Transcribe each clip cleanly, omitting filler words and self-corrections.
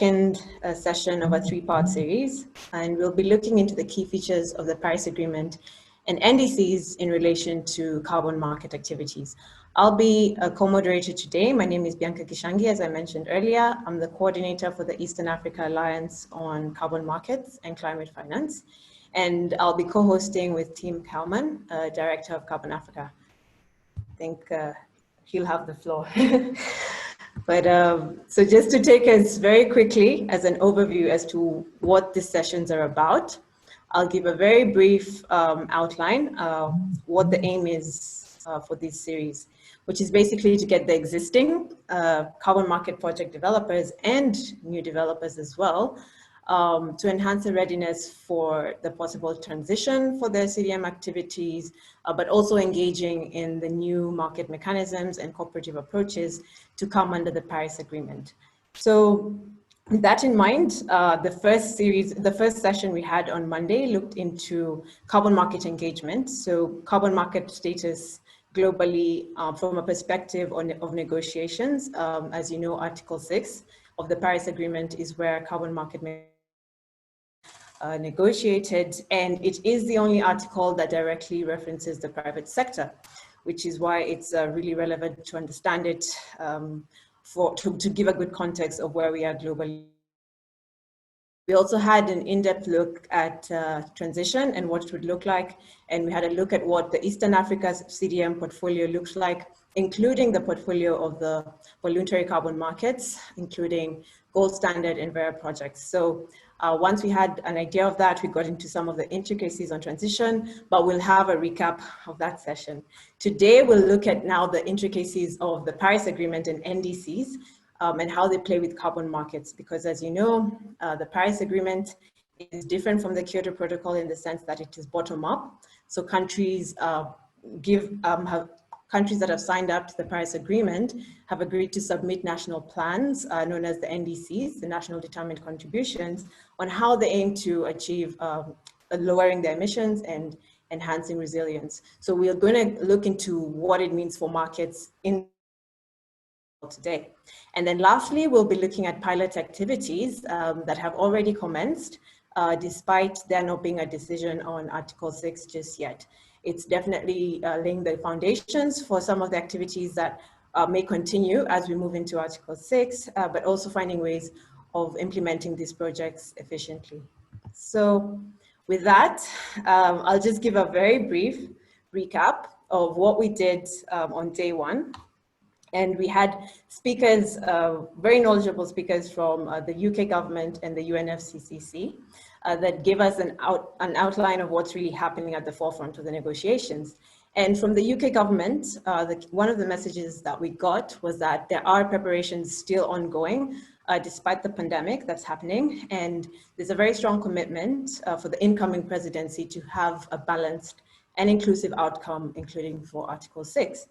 second session of a three-part series, and we'll be looking into the key features of the Paris Agreement and NDCs in relation to carbon market activities. I'll be a co-moderator today. My name is Bianca Kishangi, as I mentioned earlier. I'm the coordinator for the Eastern Africa Alliance on Carbon Markets and Climate Finance. And I'll be co-hosting with Tim Kalman, Director of Carbon Africa. I think he'll have the floor. But so just to take us very quickly as an overview as to what these sessions are about, I'll give a very brief outline of what the aim is for this series, which is basically to get the existing carbon market project developers and new developers as well to enhance the readiness for the possible transition for their CDM activities, but also engaging in the new market mechanisms and cooperative approaches to come under the Paris Agreement. So with that in mind, the first session we had on Monday looked into carbon market engagement. So carbon market status globally from a perspective of negotiations. As you know, Article 6 of the Paris Agreement is where carbon market negotiated, and it is the only article that directly references the private sector, which is why it's really relevant to understand it to give a good context of where we are globally. We also had an in-depth look at transition and what it would look like, and we had a look at what the Eastern Africa's CDM portfolio looks like, including the portfolio of the voluntary carbon markets, including gold standard and Vera projects. So once we had an idea of that, we got into some of the intricacies on transition, but we'll have a recap of that session. Today, we'll look at now the intricacies of the Paris Agreement and NDCs and how they play with carbon markets, because as you know, the Paris Agreement is different from the Kyoto Protocol in the sense that it is bottom up. So countries countries that have signed up to the Paris Agreement have agreed to submit national plans known as the NDCs, the National Determined Contributions, on how they aim to achieve lowering their emissions and enhancing resilience. So we're going to look into what it means for markets in today. And then lastly, we'll be looking at pilot activities that have already commenced, despite there not being a decision on Article 6 just yet. It's definitely laying the foundations for some of the activities that may continue as we move into Article 6, but also finding ways of implementing these projects efficiently. So with that, I'll just give a very brief recap of what we did on day one. And we had speakers, very knowledgeable speakers from the UK government and the UNFCCC that gave us an outline of what's really happening at the forefront of the negotiations. And from the UK government, one of the messages that we got was that there are preparations still ongoing despite the pandemic that's happening. And there's a very strong commitment for the incoming presidency to have a balanced and inclusive outcome, including for Article 6.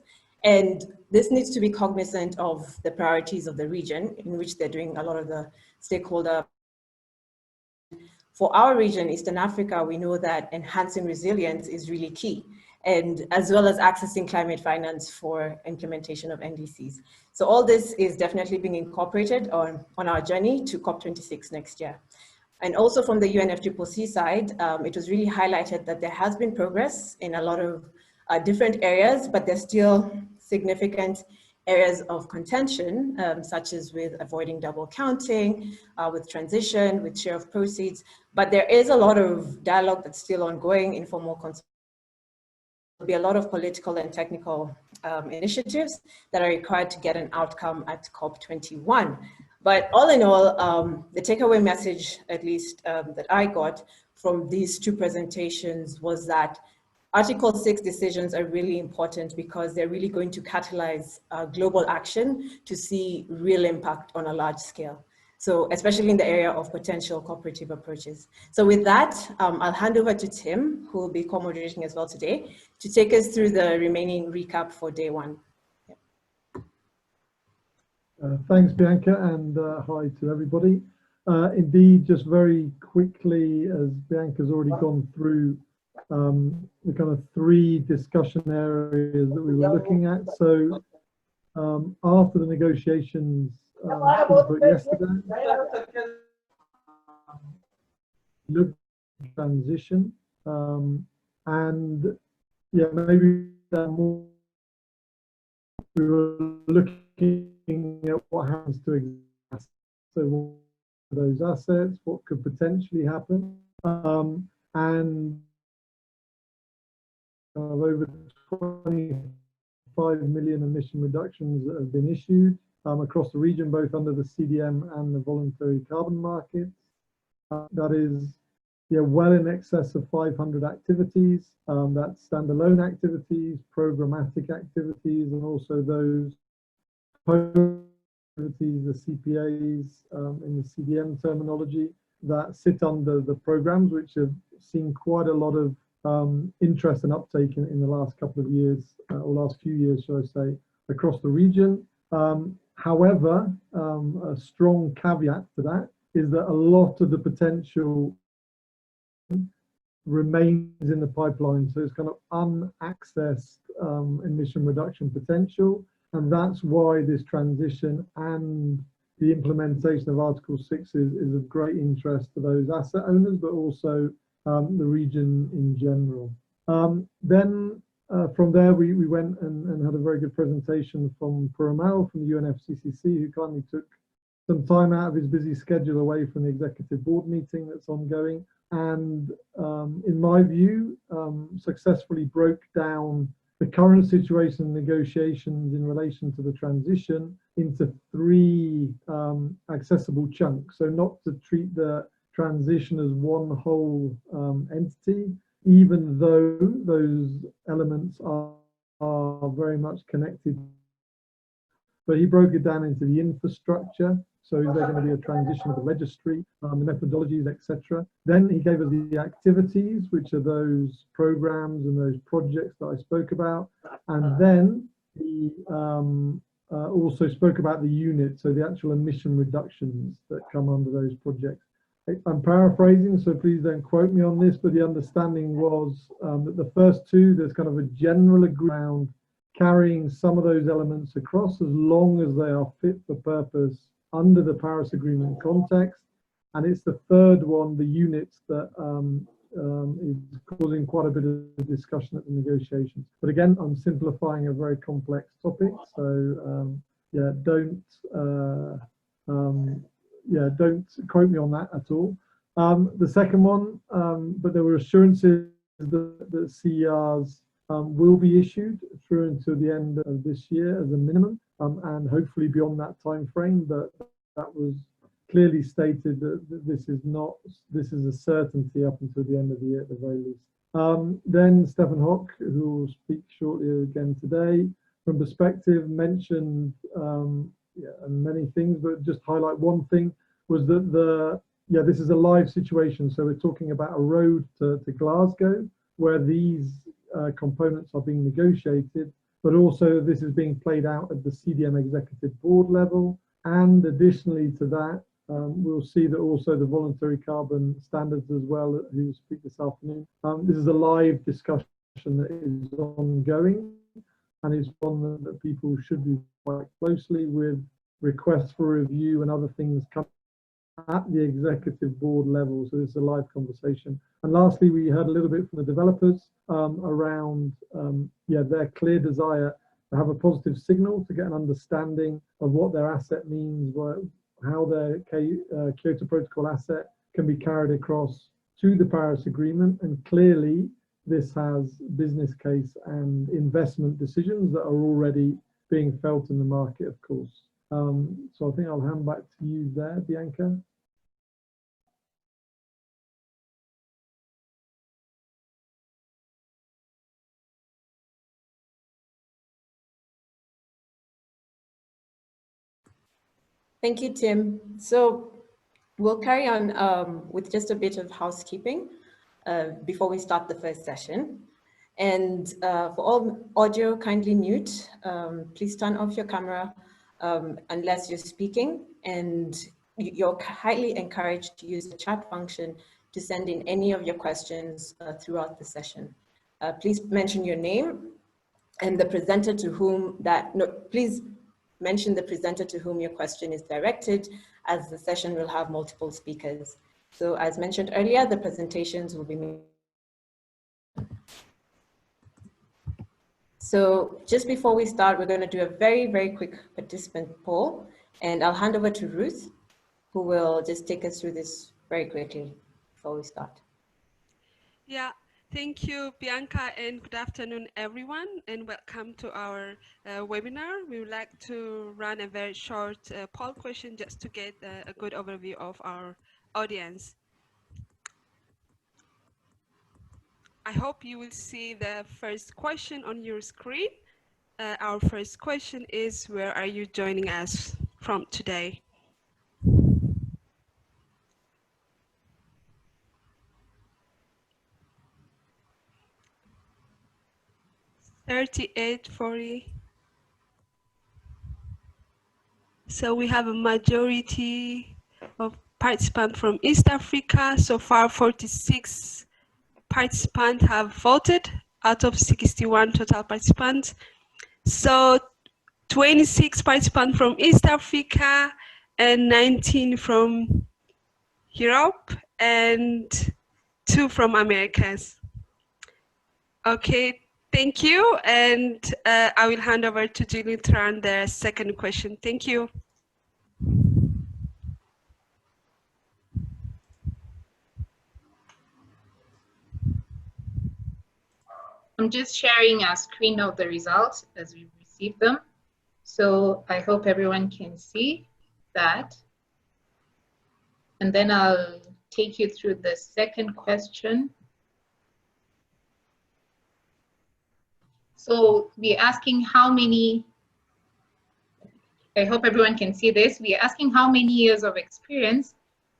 And this needs to be cognizant of the priorities of the region in which they're doing a lot of the stakeholder. For our region, Eastern Africa, we know that enhancing resilience is really key, and as well as accessing climate finance for implementation of NDCs. So all this is definitely being incorporated on our journey to COP26 next year. And also from the UNFCCC side, it was really highlighted that there has been progress in a lot of different areas, but there's still significant areas of contention, such as with avoiding double counting, with transition, with share of proceeds. But there is a lot of dialogue that's still ongoing, informal consultation. There'll be a lot of political and technical initiatives that are required to get an outcome at COP21. But all in all, the takeaway message, at least that I got from these two presentations, was that Article 6 decisions are really important because they're really going to catalyze global action to see real impact on a large scale. So especially in the area of potential cooperative approaches. So with that, I'll hand over to Tim, who will be co-moderating as well today, to take us through the remaining recap for day one. Yeah. Thanks, Bianca, and hi to everybody. Indeed, just very quickly, as Bianca's already gone through the kind of three discussion areas that we were looking at. So after the negotiations input yesterday, look at transition, and yeah, maybe more we were looking at what happens to existing. So those assets, what could potentially happen, and over 25 million emission reductions that have been issued across the region, both under the CDM and the voluntary carbon markets. That is, yeah, well in excess of 500 activities. That's standalone activities, programmatic activities, and also those activities, the CPAs in the CDM terminology, that sit under the programs, which have seen quite a lot of interest and uptake in the last couple of years, or last few years, shall I say, across the region. However, a strong caveat to that is that a lot of the potential remains in the pipeline. So it's kind of unaccessed emission reduction potential. And that's why this transition and the implementation of Article 6 is of great interest to those asset owners, but also the region in general. Then from there, we went and had a very good presentation from Puramal from the UNFCCC, who kindly took some time out of his busy schedule away from the executive board meeting that's ongoing. And in my view, successfully broke down the current situation and negotiations in relation to the transition into three accessible chunks. So not to treat the transition as one whole entity, even though those elements are very much connected. But he broke it down into the infrastructure. So is there going to be a transition of the registry, the methodologies, etc. Then he gave us the activities, which are those programs and those projects that I spoke about. And then he also spoke about the units, so the actual emission reductions that come under those projects. I'm paraphrasing, so please don't quote me on this, but the understanding was that the first two, there's kind of a general agreement carrying some of those elements across as long as they are fit for purpose under the Paris Agreement context. And it's the third one, the units, that is causing quite a bit of discussion at the negotiations. But again, I'm simplifying a very complex topic, so yeah, don't quote me on that at all. The second one, but there were assurances that CERs will be issued through until the end of this year as a minimum, and hopefully beyond that time frame. But that was clearly stated that this is a certainty up until the end of the year at the very least. Then Stefan Hock, who will speak shortly again today, from Perspective, mentioned many things, but just highlight one thing, was that this is a live situation. So we're talking about a road to Glasgow, where these components are being negotiated, but also this is being played out at the CDM executive board level. And additionally to that, we'll see that also the voluntary carbon standards as well, who will speak this afternoon. This is a live discussion that is ongoing, and it's one that people should be quite closely with requests for review and other things coming at the executive board level. So this is a live conversation. And lastly, we heard a little bit from the developers around their clear desire to have a positive signal, to get an understanding of what their asset means, how their Kyoto Protocol asset can be carried across to the Paris Agreement. And clearly this has business case and investment decisions that are already being felt in the market, of course. So I think I'll hand back to you there, Bianca. Thank you, Tim. So we'll carry on with just a bit of housekeeping before we start the first session. And for all audio, kindly mute. Please turn off your camera unless you're speaking. And you're highly encouraged to use the chat function to send in any of your questions throughout the session. Please mention your name and the presenter to whom that, no, please mention the presenter to whom your question is directed, as the session will have multiple speakers. So as mentioned earlier, the presentations will be made. So just before we start, we're going to do a very, very quick participant poll, and I'll hand over to Ruth, who will just take us through this very quickly before we start. Yeah, thank you, Bianca, and good afternoon, everyone, and welcome to our webinar. We would like to run a very short poll question just to get a good overview of our audience. I hope you will see the first question on your screen. Our first question is, where are you joining us from today? $38.40. So we have a majority of participants from East Africa. So far, 46 participants have voted out of 61 total participants. So 26 participants from East Africa and 19 from Europe and 2 from Americas. Okay, thank you. And I will hand over to Julie to run the second question. Thank you. I'm just sharing a screen of the results as we receive them. So I hope everyone can see that. And then I'll take you through the second question. So we're asking how many, I hope everyone can see this. We're asking how many years of experience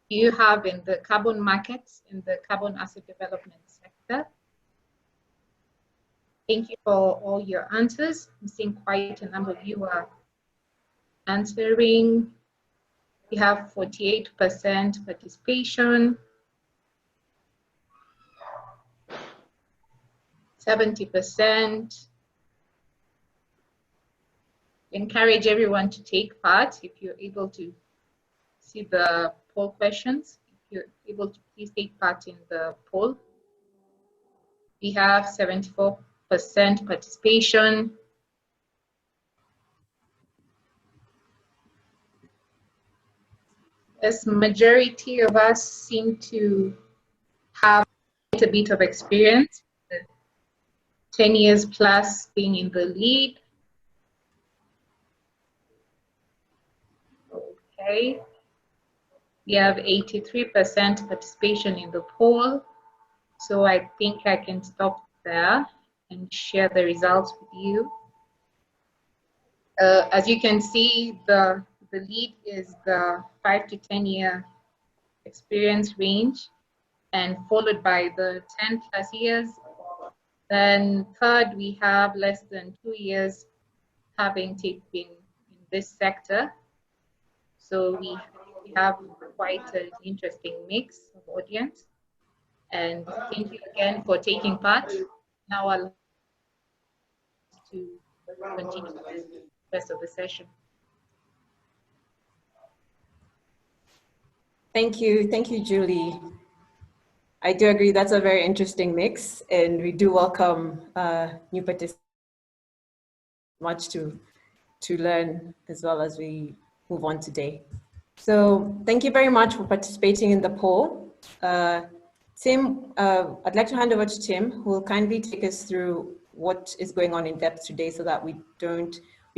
do you have in the carbon markets, in the carbon asset development sector? Thank you for all your answers. I'm seeing quite a number of you are answering. We have 48% participation, 70%. Encourage everyone to take part if you're able to see the poll questions. If you're able to, please take part in the poll. We have 74% participation. As majority of us seem to have quite a bit of experience, 10 years plus being in the lead. Okay. We have 83% participation in the poll. So I think I can stop there and share the results with you. As you can see, the lead is the 5 to 10 year experience range, and followed by the 10 plus years. Then third, we have less than 2 years having been in this sector. So we have quite an interesting mix of audience. And thank you again for taking part. Now I'll to continue with the rest of the session. Thank you, Julie. I do agree that's a very interesting mix, and we do welcome new participants. Much to learn as well as we move on today. So thank you very much for participating in the poll. Tim, I'd like to hand over to Tim, who will kindly take us through what is going on in depth today so that we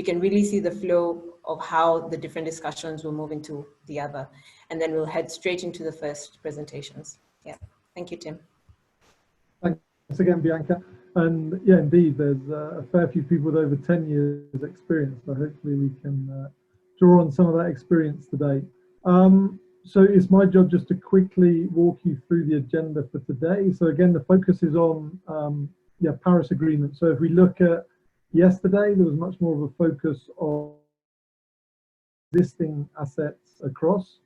can really see the flow of how the different discussions will move into the other. And then we'll head straight into the first presentations. Yeah, thank you, Tim. Thanks again, Bianca. And yeah, indeed, there's a fair few people with over 10 years experience. So hopefully we can draw on some of that experience today. So it's my job just to quickly walk you through the agenda for today. So again, the focus is on Paris Agreement. So if we look at yesterday, there was much more of a focus on existing assets across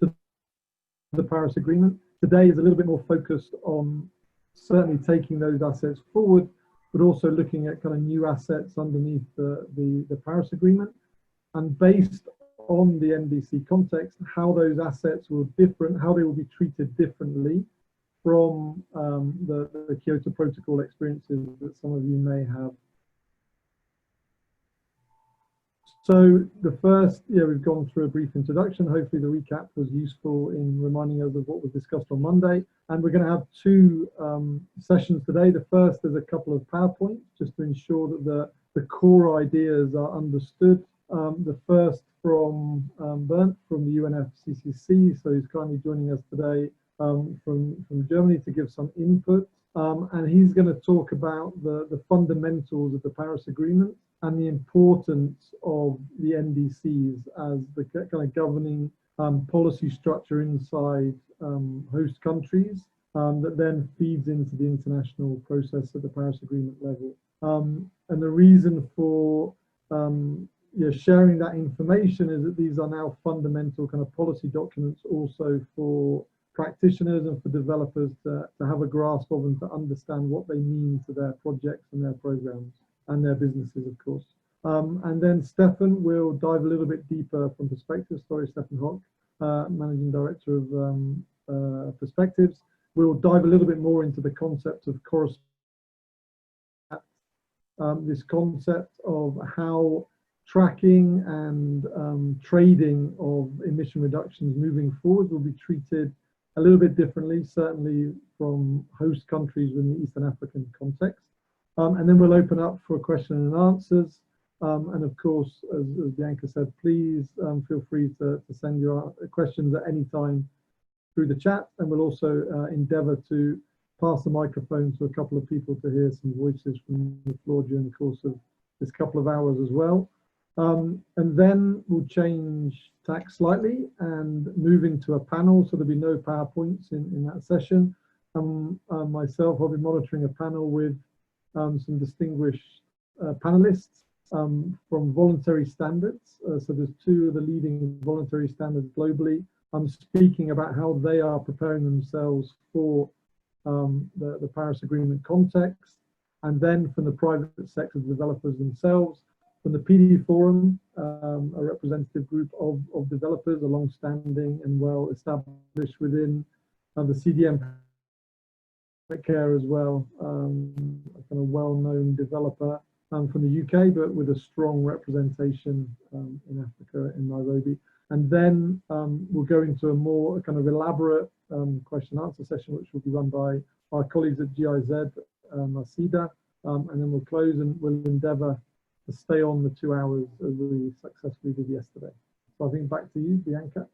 the Paris Agreement. Today is a little bit more focused on certainly taking those assets forward, but also looking at kind of new assets underneath the Paris Agreement. and based on the NDC context, how those assets will different, how they will be treated differently from the Kyoto Protocol experiences that some of you may have. So the first, we've gone through a brief introduction. Hopefully the recap was useful in reminding us of what was discussed on Monday. And we're going to have two sessions today. The first is a couple of PowerPoints just to ensure that the core ideas are understood. The first from Bernd from the UNFCCC, so he's kindly joining us today from Germany to give some input. And he's going to talk about the fundamentals of the Paris Agreement and the importance of the NDCs as the kind of governing policy structure inside host countries that then feeds into the international process at the Paris Agreement level. And the reason for sharing that information is that these are now fundamental kind of policy documents also for practitioners and for developers to have a grasp of and to understand what they mean to their projects and their programs and their businesses, of course. And then Stefan will dive a little bit deeper from Perspectives. Sorry, Stefan Hock, Managing Director of Perspectives. We'll dive a little bit more into the concept of correspondence, this concept of how tracking and trading of emission reductions moving forward will be treated a little bit differently, certainly from host countries within the Eastern African context. And then we'll open up for question and answers. And of course, as Bianca said, please feel free to send your questions at any time through the chat. And we'll also endeavour to pass the microphone to a couple of people to hear some voices from the floor during the course of this couple of hours as well. And then we'll change tack slightly and move into a panel. So there'll be no PowerPoints in that session. Myself, I'll be monitoring a panel with some distinguished panelists from Voluntary Standards. So there's two of the leading voluntary standards globally. I'm speaking about how they are preparing themselves for the Paris Agreement context. And then from the private sector developers themselves, from the PD Forum, a representative group of developers, a long-standing and well-established within the CDM care as well, a kind of well-known developer from the UK, but with a strong representation in Africa, in Nairobi. And then we'll go into a more kind of elaborate question and answer session, which will be run by our colleagues at GIZ, Masida, and then we'll close and we'll endeavour to stay on the 2 hours as we successfully did yesterday. So I think back to you, Bianca.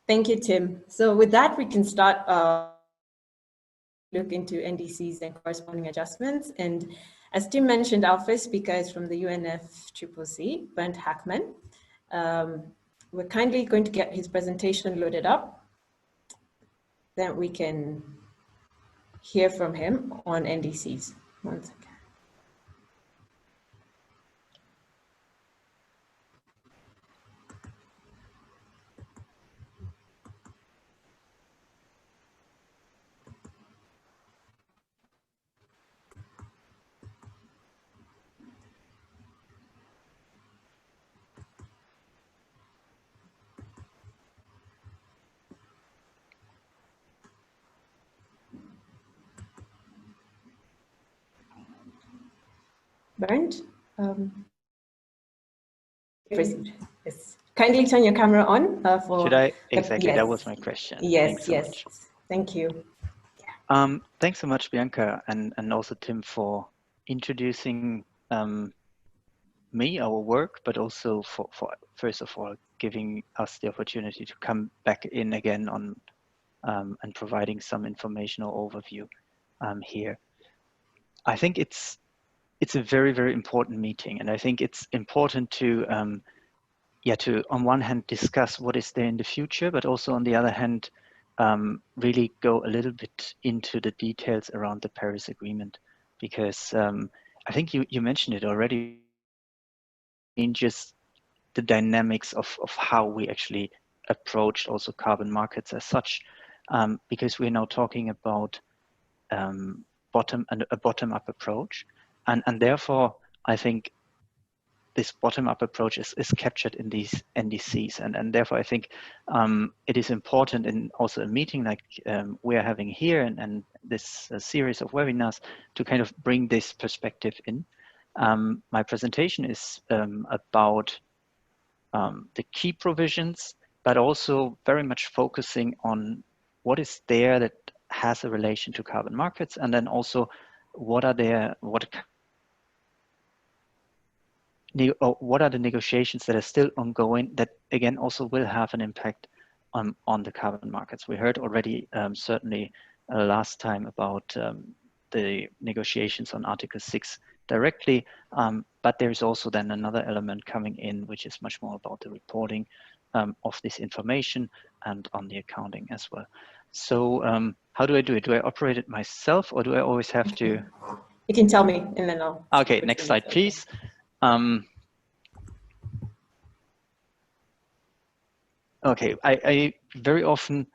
Thank you, Tim. So with that, we can start look into NDCs and corresponding adjustments. And as Tim mentioned, our first speaker is from the UNFCCC, Bernd Hackman. We're kindly going to get his presentation loaded up. Then we can hear from him on NDCs. One second. Bernd, yes. Kindly turn your camera on for. Should I? Exactly, yes. That was my question. Yes, Thanks so yes. much. Thank you. Thanks so much, Bianca, and also Tim for introducing me, our work, but also for first of all giving us the opportunity to come back in again on and providing some informational overview here. I think it's a very, very important meeting, and I think it's important to to on one hand discuss what is there in the future, but also on the other hand really go a little bit into the details around the Paris Agreement, because I think you mentioned it already, changes the dynamics of how we actually approached also carbon markets as such, because we're now talking about a bottom-up approach, and therefore I think this bottom-up approach is captured in these NDCs, and therefore I think it is important in also a meeting like we are having here and this series of webinars to kind of bring this perspective in. My presentation is about the key provisions, but also very much focusing on what is there that has a relation to carbon markets, and then also what are the negotiations that are still ongoing that again also will have an impact on the carbon markets. We heard already certainly last time about the negotiations on Article 6 directly, but there's also then another element coming in which is much more about the reporting of this information and on the accounting as well. So how do I do it? Do I operate it myself, or do I always have to? You can tell me and then I'll. Okay, next slide, please. Okay, I very often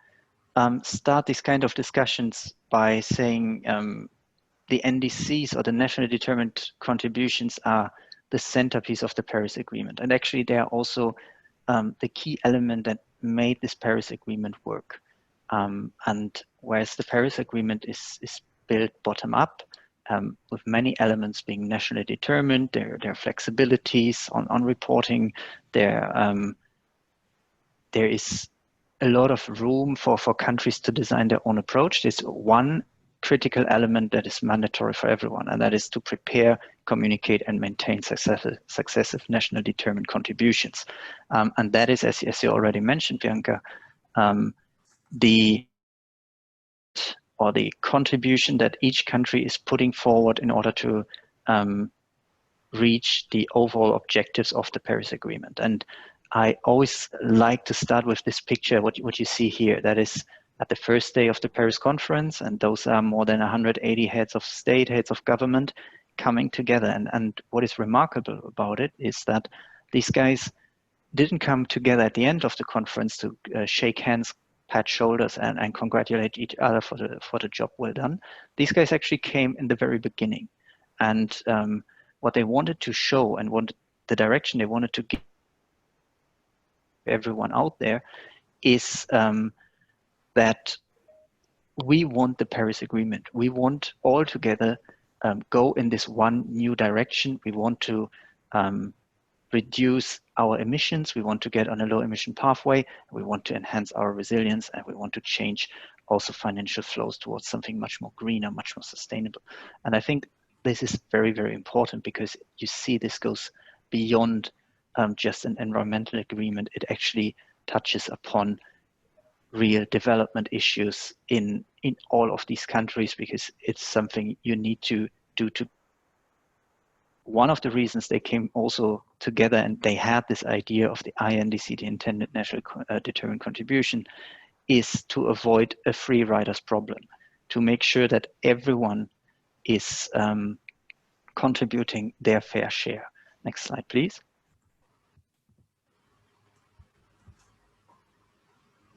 start these kind of discussions by saying the NDCs, or the nationally determined contributions, are the centerpiece of the Paris Agreement. And actually they are also the key element that made this Paris Agreement work. And whereas the Paris Agreement is built bottom up, with many elements being nationally determined, there are flexibilities on reporting, there is a lot of room for countries to design their own approach. There's one critical element that is mandatory for everyone, and that is to prepare, communicate, and maintain successive national determined contributions. And that is, as you already mentioned, Bianca, the contribution that each country is putting forward in order to reach the overall objectives of the Paris Agreement. And I always like to start with this picture, what you see here. That is at the first day of the Paris Conference, and those are more than 180 heads of state, heads of government coming together. And what is remarkable about it is that these guys didn't come together at the end of the conference to shake hands, pat shoulders, and congratulate each other for the job well done. These guys actually came in the very beginning, and what they wanted to show and the direction they wanted to give everyone out there is that we want the Paris Agreement. We want all together go in this one new direction. We want to reduce our emissions. We want to get on a low emission pathway. We want to enhance our resilience, and we want to change also financial flows towards something much more greener, much more sustainable. And I think this is very, very important, because you see this goes beyond just an environmental agreement. It actually touches upon real development issues in all of these countries, because it's something you need to do. One of the reasons they came also together and they had this idea of the INDC, the intended national determined contribution, is to avoid a free riders problem, to make sure that everyone is contributing their fair share. Next slide, please.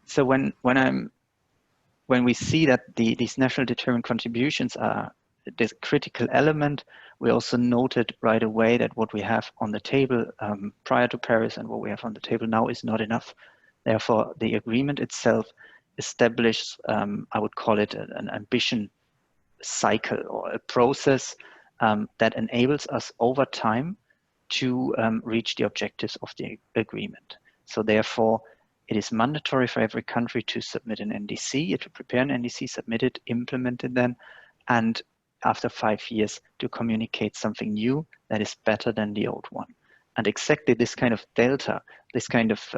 So when we see that these national determined contributions are this critical element, we also noted right away that what we have on the table prior to Paris and what we have on the table now is not enough. Therefore, the agreement itself establishes, I would call it an ambition cycle, or a process that enables us over time to reach the objectives of the agreement. So therefore, it is mandatory for every country to submit an NDC, to prepare an NDC, submit it, implement it then, and after 5 years to communicate something new that is better than the old one. And exactly this kind of delta, this kind of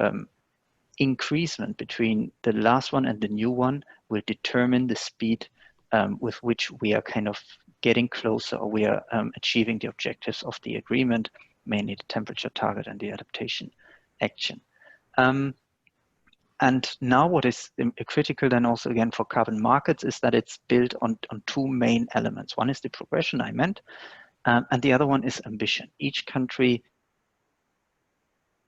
increasement between the last one and the new one will determine the speed with which we are kind of getting closer, or we are achieving the objectives of the agreement, mainly the temperature target and the adaptation action. And now what is critical then also again for carbon markets is that it's built on two main elements. One is the progression I meant, and the other one is ambition. Each country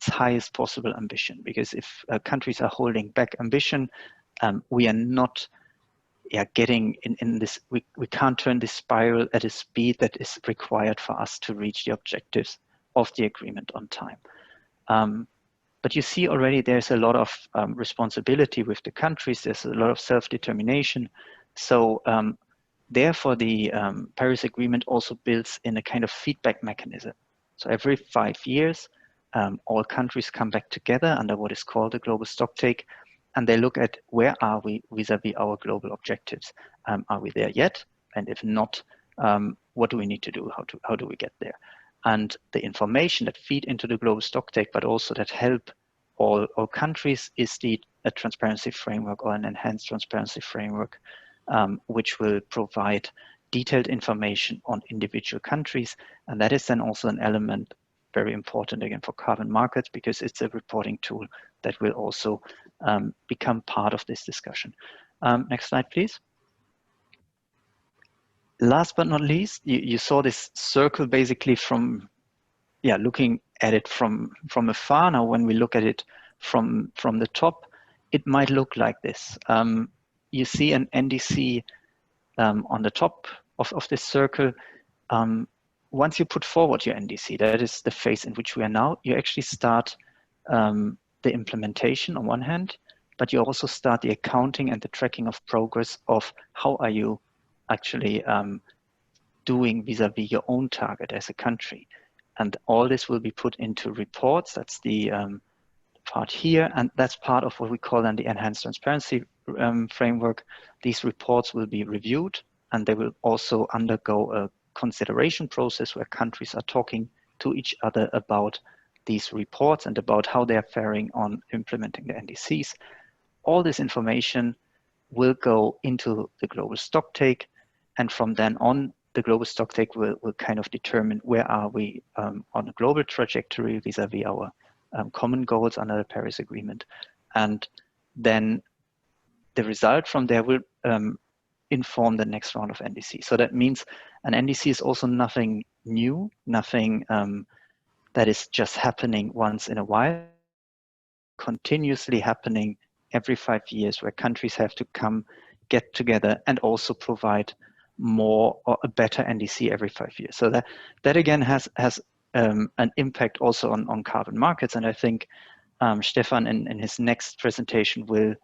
its highest possible ambition. Because if countries are holding back ambition, we are not getting in this, we can't turn this spiral at a speed that is required for us to reach the objectives of the agreement on time. But you see already there's a lot of responsibility with the countries, there's a lot of self-determination. So therefore the Paris Agreement also builds in a kind of feedback mechanism. So every 5 years, all countries come back together under what is called the global stocktake, and they look at where are we vis-a-vis our global objectives. Are we there yet? And if not, what do we need to do? How do we get there? And the information that feed into the global stocktake, but also that help all countries, is a transparency framework, or an enhanced transparency framework, which will provide detailed information on individual countries. And that is then also an element very important again for carbon markets, because it's a reporting tool that will also become part of this discussion. Next slide, please. Last but not least, you saw this circle basically from, looking at it from afar. Now, when we look at it from the top, it might look like this. You see an NDC on the top of this circle. Once you put forward your NDC, that is the phase in which we are now, you actually start the implementation on one hand, but you also start the accounting and the tracking of progress of how are you actually doing vis-a-vis your own target as a country. And all this will be put into reports. That's the part here, and that's part of what we call then the enhanced transparency framework. These reports will be reviewed, and they will also undergo a consideration process where countries are talking to each other about these reports and about how they are faring on implementing the NDCs. All this information will go into the global stocktake, and from then on, the global stocktake will kind of determine where are we on a global trajectory vis-a-vis our common goals under the Paris Agreement. And then the result from there will inform the next round of NDC. So that means an NDC is also nothing new, nothing that is just happening once in a while, continuously happening every 5 years, where countries have to get together and also provide more or a better NDC every 5 years. So that again has an impact also on carbon markets. And I think Stefan in his next presentation will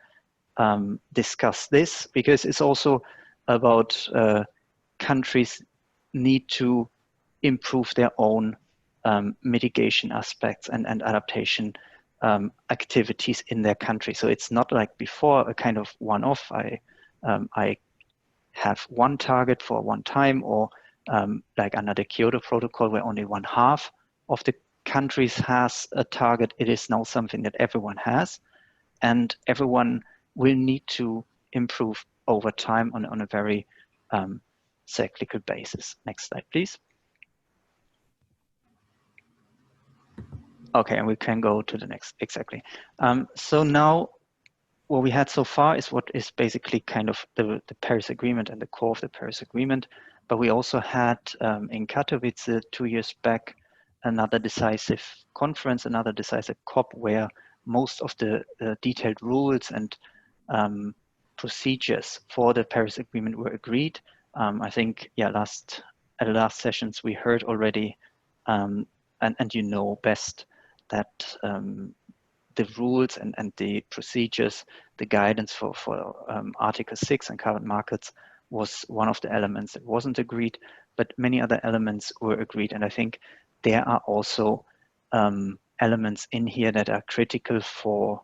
discuss this, because it's also about countries need to improve their own mitigation aspects and adaptation activities in their country. So it's not like before a kind of one-off. I have one target for one time, or like under the Kyoto Protocol, where only 1/2 of the countries has a target. It is now something that everyone has, and everyone will need to improve over time on a very cyclical basis. Next slide, please. Okay, and we can go to the next, exactly. So now what we had so far is what is basically kind of the Paris Agreement and the core of the Paris Agreement. But we also had in Katowice 2 years back another decisive conference, another decisive COP, where most of the detailed rules and procedures for the Paris Agreement were agreed. I think, at the last sessions we heard already, and you know best that the rules and the procedures, the guidance for Article 6 and carbon markets was one of the elements that wasn't agreed, but many other elements were agreed. And I think there are also elements in here that are critical for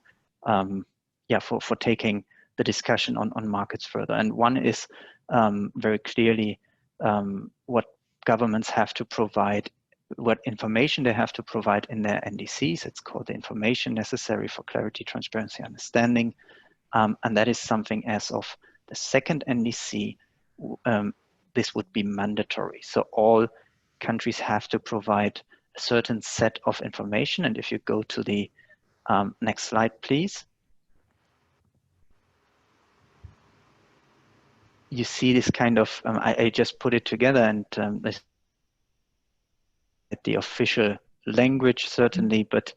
taking the discussion on markets further. And one is very clearly what governments have to provide, what information they have to provide in their NDCs. It's called the information necessary for clarity, transparency, understanding. And that is something as of the second NDC, this would be mandatory. So all countries have to provide a certain set of information. And if you go to the next slide, please. You see this kind of, I just put it together, and the official language certainly, but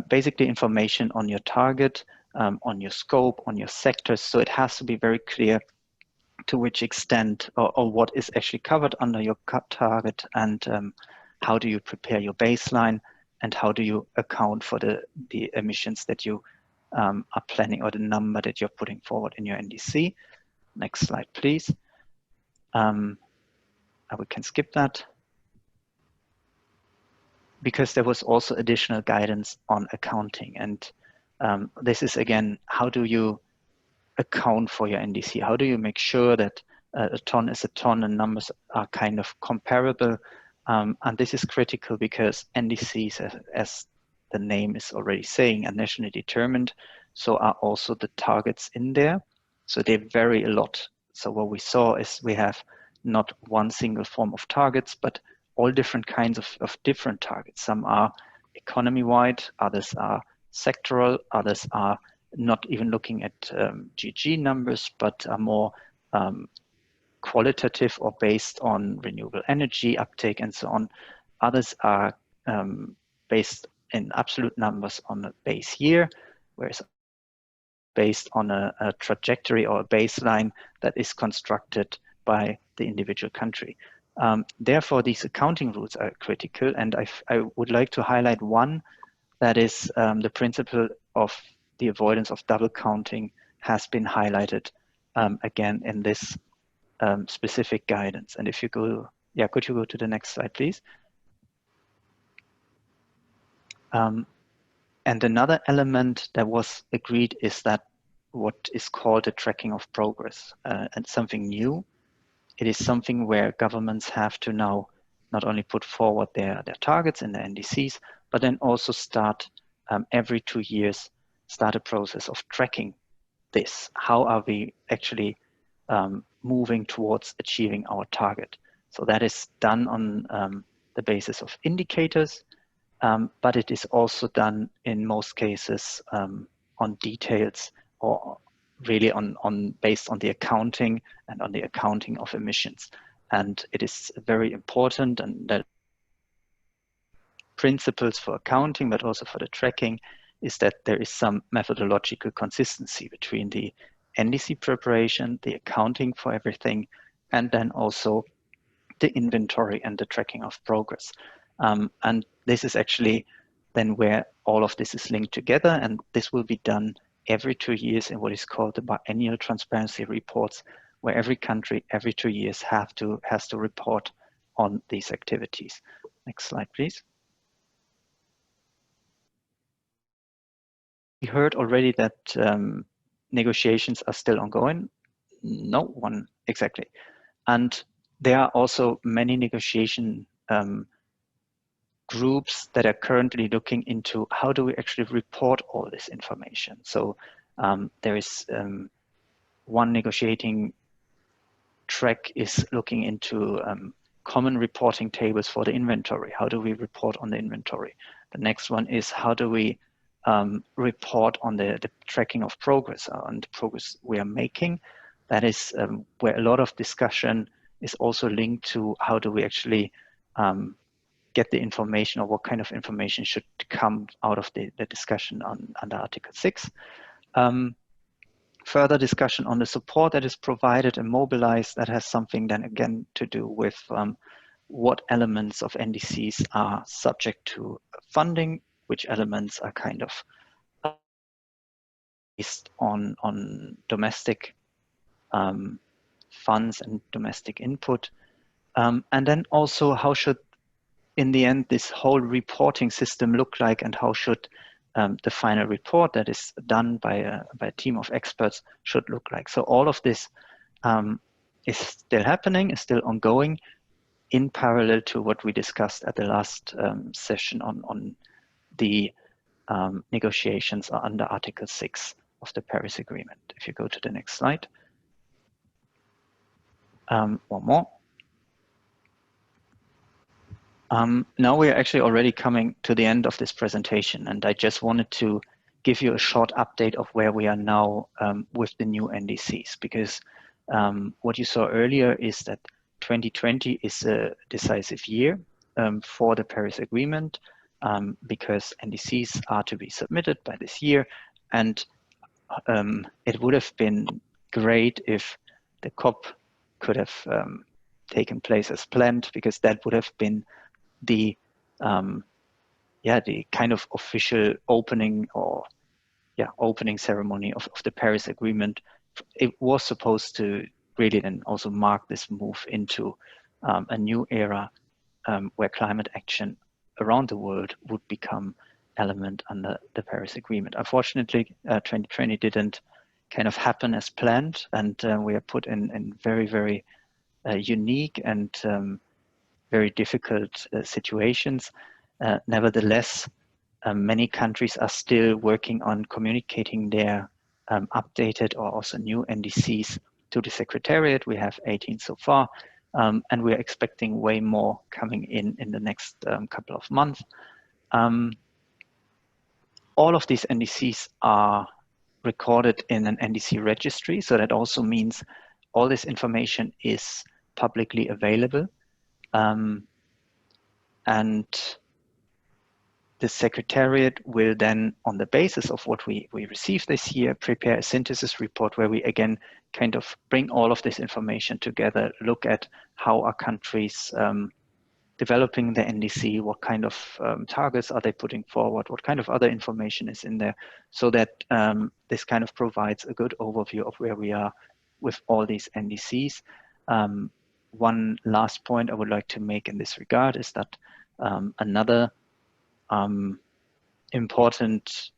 basically information on your target, on your scope, on your sectors. So it has to be very clear to which extent or what is actually covered under your target, and how do you prepare your baseline, and how do you account for the emissions that you are planning, or the number that you're putting forward in your NDC. Next slide, please. We can skip that, because there was also additional guidance on accounting. And this is, again, how do you account for your NDC? How do you make sure that a ton is a ton and numbers are kind of comparable? And this is critical because NDCs, as the name is already saying, are nationally determined. So are also the targets in there. So they vary a lot. So what we saw is we have not one single form of targets, but all different kinds of different targets. Some are economy-wide, others are sectoral, others are not even looking at GG numbers, but are more qualitative or based on renewable energy uptake and so on. Others are based in absolute numbers on a base year, whereas based on a trajectory or a baseline that is constructed by the individual country. Therefore, these accounting rules are critical, and I would like to highlight one, that is the principle of the avoidance of double counting has been highlighted again in this specific guidance. And if you go, could you go to the next slide, please? And another element that was agreed is that what is called the tracking of progress, and something new. It is something where governments have to now not only put forward their targets in the NDCs, but then also start every 2 years, start a process of tracking this. How are we actually moving towards achieving our target? So that is done on the basis of indicators, but it is also done in most cases on details, or really based on the accounting and on the accounting of emissions. And it is very important, and that principles for accounting, but also for the tracking, is that there is some methodological consistency between the NDC preparation, the accounting for everything, and then also the inventory and the tracking of progress. And this is actually then where all of this is linked together, and this will be done every 2 years in what is called the biennial transparency reports, where every country every 2 years has to report on these activities. Next slide, please. We heard already that negotiations are still ongoing. No one exactly. And there are also many negotiation groups that are currently looking into how do we actually report all this information. So there is one negotiating track is looking into common reporting tables for the inventory. How do we report on the inventory? The next one is how do we report on the tracking of progress, on the progress we are making. That is where a lot of discussion is also linked to how do we actually get the information, or what kind of information should come out of the discussion under Article 6. Further discussion on the support that is provided and mobilized, that has something then again to do with what elements of NDCs are subject to funding, which elements are kind of based on domestic funds and domestic input. And then also how should, in the end, this whole reporting system look like, and how should the final report that is done by a team of experts should look like. So all of this is still happening, is still ongoing, in parallel to what we discussed at the last session on the negotiations under Article 6 of the Paris Agreement. If you go to the next slide. One more. Now we are actually already coming to the end of this presentation, and I just wanted to give you a short update of where we are now with the new NDCs, because what you saw earlier is that 2020 is a decisive year for the Paris Agreement. because NDCs are to be submitted by this year. And it would have been great if the COP could have taken place as planned, because that would have been the the kind of official opening opening ceremony of the Paris Agreement. It was supposed to really then also mark this move into a new era where climate action around the world would become element under the Paris Agreement. Unfortunately, 2020 didn't kind of happen as planned, and we are put in very, very unique and very difficult situations. Nevertheless, many countries are still working on communicating their updated or also new NDCs to the Secretariat. We have 18 so far, and we're expecting way more coming in the next couple of months. All of these NDCs are recorded in an NDC registry, so that also means all this information is publicly available. And the Secretariat will then, on the basis of what we received this year, prepare a synthesis report where we again kind of bring all of this information together, look at how are countries developing the NDC, what kind of targets are they putting forward, what kind of other information is in there, so that this kind of provides a good overview of where we are with all these NDCs. One last point I would like to make in this regard is that another important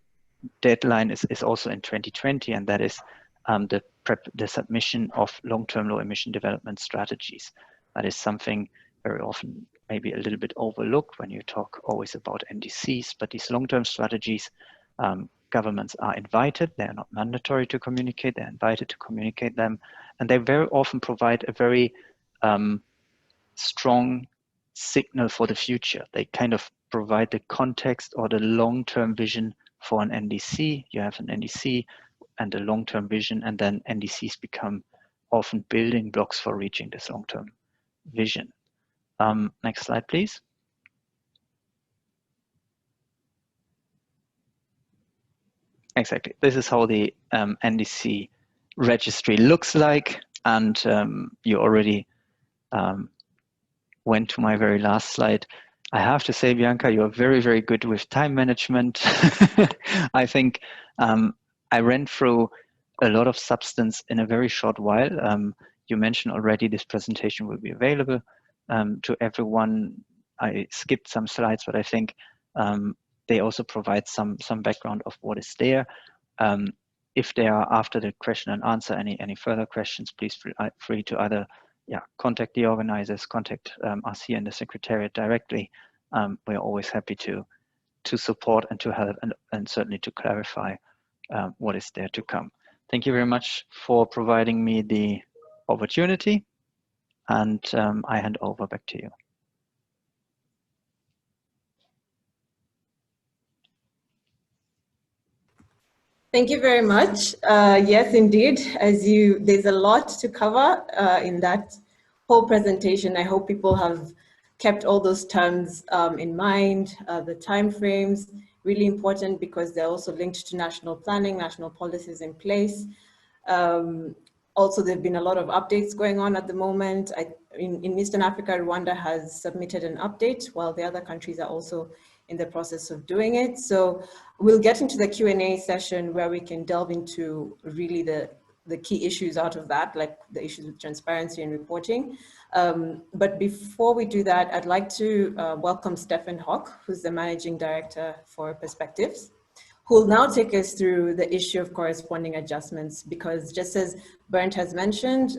deadline is also in 2020, and that is the submission of long-term low-emission development strategies. That is something very often maybe a little bit overlooked when you talk always about NDCs, but these long-term strategies, governments are invited. They are not mandatory to communicate. They're invited to communicate them, and they very often provide a very strong signal for the future. They kind of provide the context or the long-term vision for an NDC. You have an NDC and a long-term vision, and then NDCs become often building blocks for reaching this long-term vision. Next slide, please. Exactly. This is how the NDC registry looks like, and you already went to my very last slide. I have to say, Bianca, you're very, very good with time management. I think I ran through a lot of substance in a very short while. You mentioned already this presentation will be available to everyone. I skipped some slides, but I think they also provide some background of what is there. If there are, after the question and answer, any further questions, please feel free to either contact the organizers, contact us here in the Secretariat directly. We're always happy to support and to help and certainly to clarify what is there to come. Thank you very much for providing me the opportunity, and I hand over back to you. Thank you very much. Yes, indeed, there's a lot to cover in that whole presentation. I hope people have kept all those terms in mind. The timeframes, really important because they're also linked to national planning, national policies in place. Also, there have been a lot of updates going on at the moment. In Eastern Africa, Rwanda has submitted an update, while the other countries are also in the process of doing it. So we'll get into the Q&A session where we can delve into really the key issues out of that, like the issues with transparency and reporting. But before we do that, I'd like to welcome Stefan Hock, who's the Managing Director for Perspectives, who will now take us through the issue of corresponding adjustments, because just as Bernd has mentioned,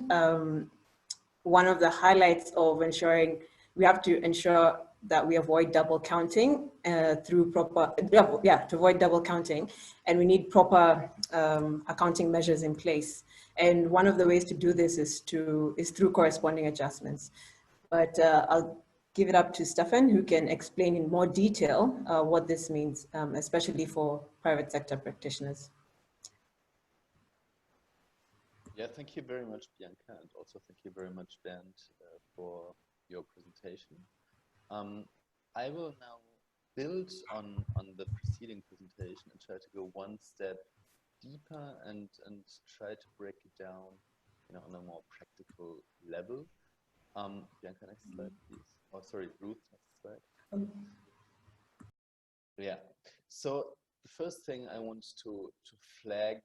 one of the highlights of ensuring, we have to ensure that we avoid double counting through proper, to avoid double counting, and we need proper accounting measures in place. And one of the ways to do this is through corresponding adjustments. But I'll give it up to Stefan, who can explain in more detail what this means, especially for private sector practitioners. Yeah, thank you very much, Bianca, and also thank you very much, Bernd, for your presentation. I will now build on the preceding presentation and try to go one step deeper and try to break it down, on a more practical level. Bianca, next slide, please. Oh, sorry, Ruth, next slide. Yeah. So the first thing I want to flag,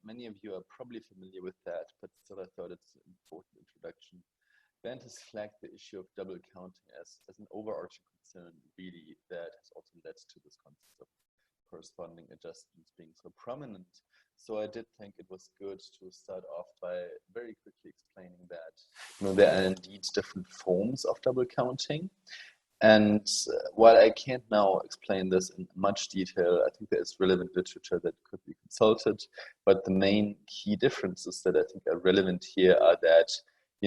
many of you are probably familiar with that, but still I thought it's an important introduction. Bernd has flagged the issue of double counting as an overarching concern, really, that has also led to this concept of corresponding adjustments being so prominent. So I did think it was good to start off by very quickly explaining that there are indeed different forms of double counting. And while I can't now explain this in much detail, I think there is relevant literature that could be consulted. But the main key differences that I think are relevant here are that,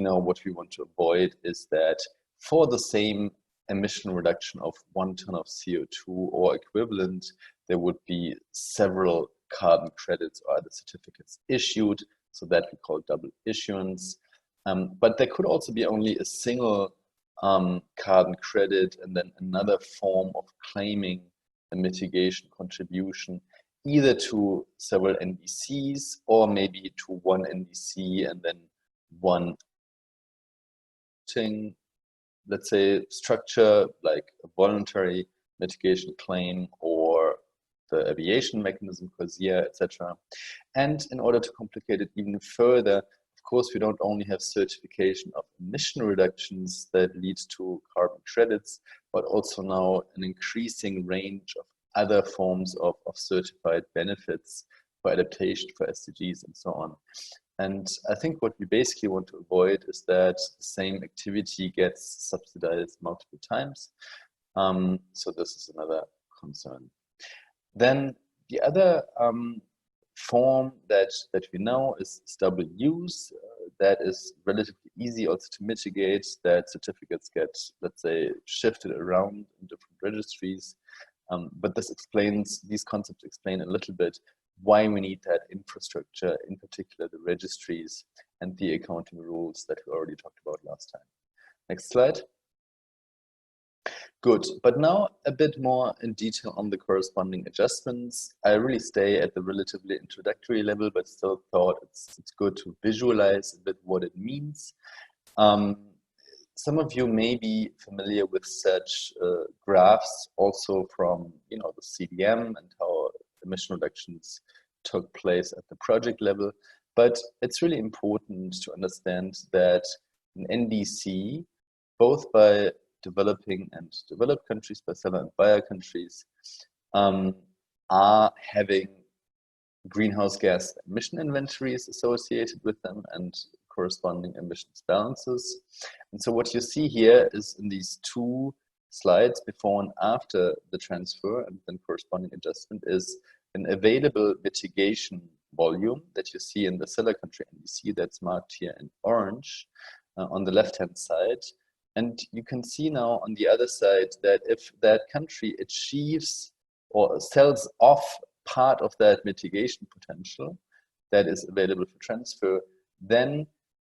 what we want to avoid is that for the same emission reduction of 1 ton of CO2 or equivalent, there would be several carbon credits or other certificates issued, so that we call double issuance. But there could also be only a single carbon credit and then another form of claiming a mitigation contribution, either to several NDCs or maybe to one NDC and then one, let's say, structure like a voluntary mitigation claim or the aviation mechanism, COSIA, etc. And in order to complicate it even further, of course, we don't only have certification of emission reductions that leads to carbon credits, but also now an increasing range of other forms of certified benefits for adaptation, for SDGs, and so on. And I think what we basically want to avoid is that the same activity gets subsidized multiple times. So this is another concern. Then the other form that we know is double use. That is relatively easy also to mitigate, that certificates get, let's say, shifted around in different registries. But these concepts explain a little bit why we need that infrastructure, in particular the registries and the accounting rules that we already talked about last time. Next slide. Good, but now a bit more in detail on the corresponding adjustments. I really stay at the relatively introductory level, but still thought it's good to visualize a bit what it means. Some of you may be familiar with such graphs also from the CDM and how emission reductions took place at the project level. But it's really important to understand that an NDC, both by developing and developed countries, by seller and buyer countries, are having greenhouse gas emission inventories associated with them and corresponding emissions balances. And so what you see here is in these two slides, before and after the transfer and then corresponding adjustment, is an available mitigation volume that you see in the seller country NDC that's marked here in orange on the left-hand side. And you can see now on the other side that if that country achieves or sells off part of that mitigation potential that is available for transfer, then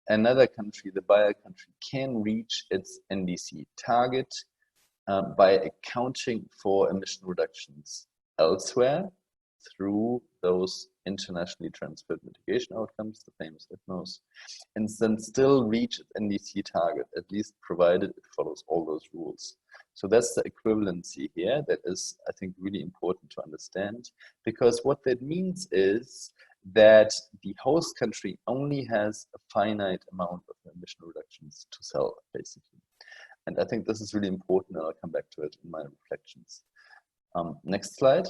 another country, the buyer country, can reach its NDC target by accounting for emission reductions elsewhere through those internationally transferred mitigation outcomes, the famous IFNOs, and then still reach its NDC target, at least provided it follows all those rules. So that's the equivalency here that is, I think, really important to understand, because what that means is that the host country only has a finite amount of emission reductions to sell, basically. And I think this is really important, and I'll come back to it in my reflections. Next slide.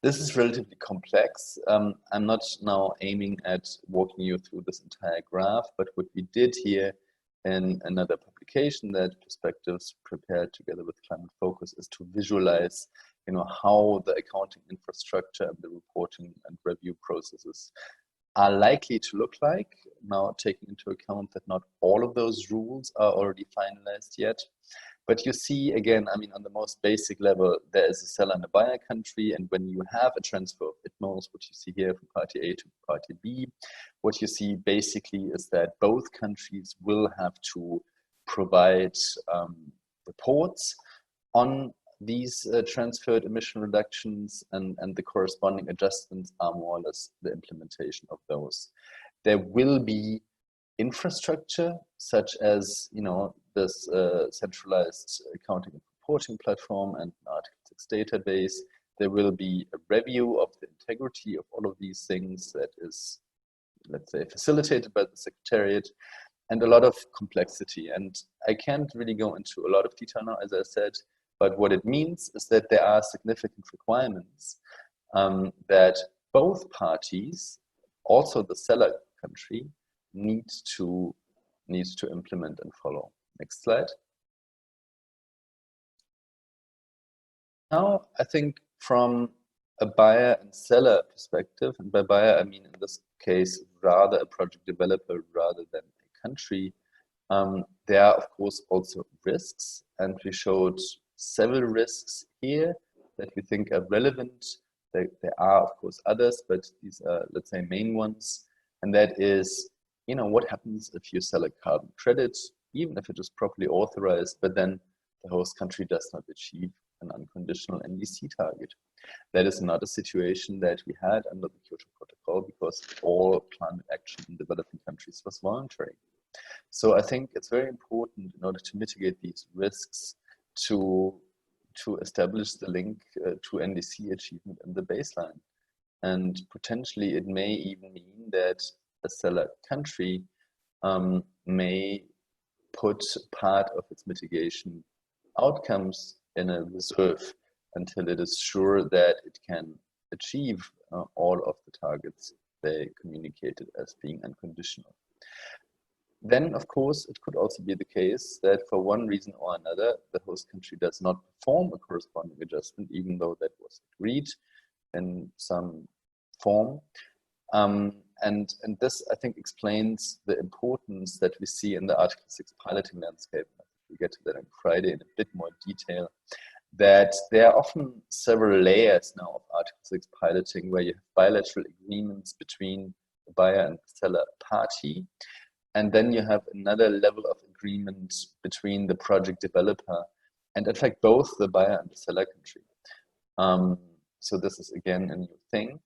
This is relatively complex. I'm not now aiming at walking you through this entire graph, but what we did here in another publication that Perspectives prepared together with Climate Focus is to visualize how the accounting infrastructure and the reporting and review processes are likely to look like, now taking into account that not all of those rules are already finalized yet. But you see, again, I mean, on the most basic level, there is a seller and a buyer country. And when you have a transfer of ITMOs, what you see here from party A to party B, what you see basically is that both countries will have to provide reports on these transferred emission reductions, and the corresponding adjustments are more or less the implementation of those. There will be infrastructure such as, you know, this centralized accounting and reporting platform and an Article 6 database. There will be a review of the integrity of all of these things that is, let's say, facilitated by the Secretariat, and a lot of complexity. And I can't really go into a lot of detail now, as I said, but what it means is that there are significant requirements that both parties, also the seller country, needs to implement and follow. Next slide. Now, I think from a buyer and seller perspective, and by buyer I mean in this case rather a project developer rather than a country, there are of course also risks, and we showed several risks here that we think are relevant. There are of course others, but these are, let's say, main ones. And that is, you know, what happens if you sell a carbon credit, even if it is properly authorized, but then the host country does not achieve an unconditional NDC target. That is not a situation that we had under the Kyoto Protocol, because all climate action in developing countries was voluntary. So I think it's very important, in order to mitigate these risks, to establish the link to NDC achievement in the baseline. And potentially it may even mean that a seller country may put part of its mitigation outcomes in a reserve until it is sure that it can achieve all of the targets they communicated as being unconditional. Then, of course, it could also be the case that for one reason or another, the host country does not perform a corresponding adjustment, even though that was agreed in some form. And this, I think, explains the importance that we see in the Article 6 piloting landscape. We'll get to that on Friday in a bit more detail, that there are often several layers now of Article 6 piloting, where you have bilateral agreements between the buyer and the seller party. And then you have another level of agreement between the project developer and, in fact, both the buyer and the seller country. So this is, again, a new thing.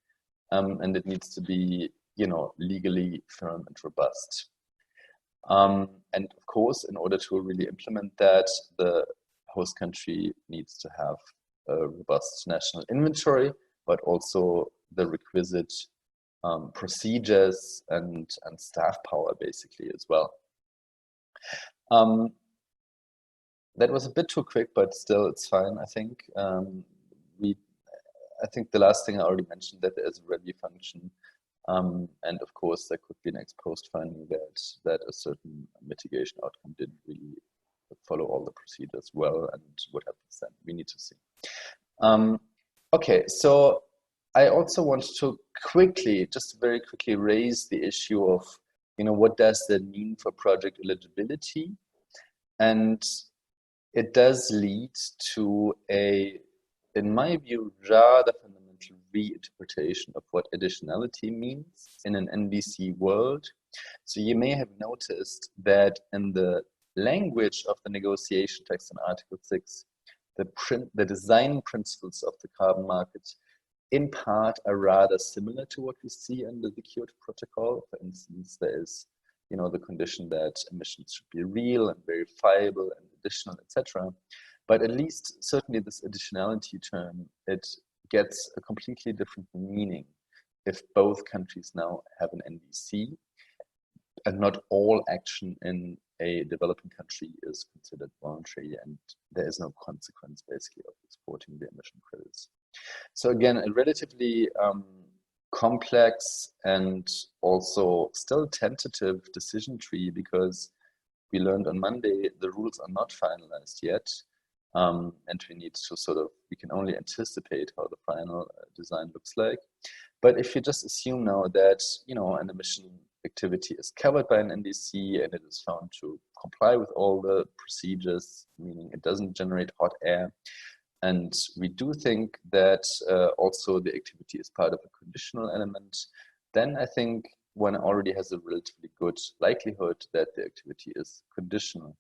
And it needs to be, you know, legally firm and robust. And of course, in order to really implement that, the host country needs to have a robust national inventory, but also the requisite procedures and staff power, basically, as well. That was a bit too quick, but still it's fine, I think. I think the last thing I already mentioned, that there is a review function. And of course, there could be an ex post finding that a certain mitigation outcome didn't really follow all the procedures well, and what happens then, we need to see. Okay, so I also want to quickly, just very quickly, raise the issue of, you know, what does that mean for project eligibility? And it does lead to a, in my view, rather fundamental reinterpretation of what additionality means in an NDC world. So you may have noticed that in the language of the negotiation text in Article 6, the design principles of the carbon market in part are rather similar to what we see under the Kyoto Protocol. For instance, there is, you know, the condition that emissions should be real and verifiable and additional, etc. But at least certainly this additionality term, it gets a completely different meaning if both countries now have an NDC, and not all action in a developing country is considered voluntary, and there is no consequence basically of exporting the emission credits. So again, a relatively complex and also still tentative decision tree, because we learned on Monday the rules are not finalized yet, and we need to sort of, we can only anticipate how the final design looks like. But if you just assume now that, you know, an emission activity is covered by an NDC and it is found to comply with all the procedures, meaning it doesn't generate hot air, and we do think that also the activity is part of a conditional element, then I think one already has a relatively good likelihood that the activity is conditional.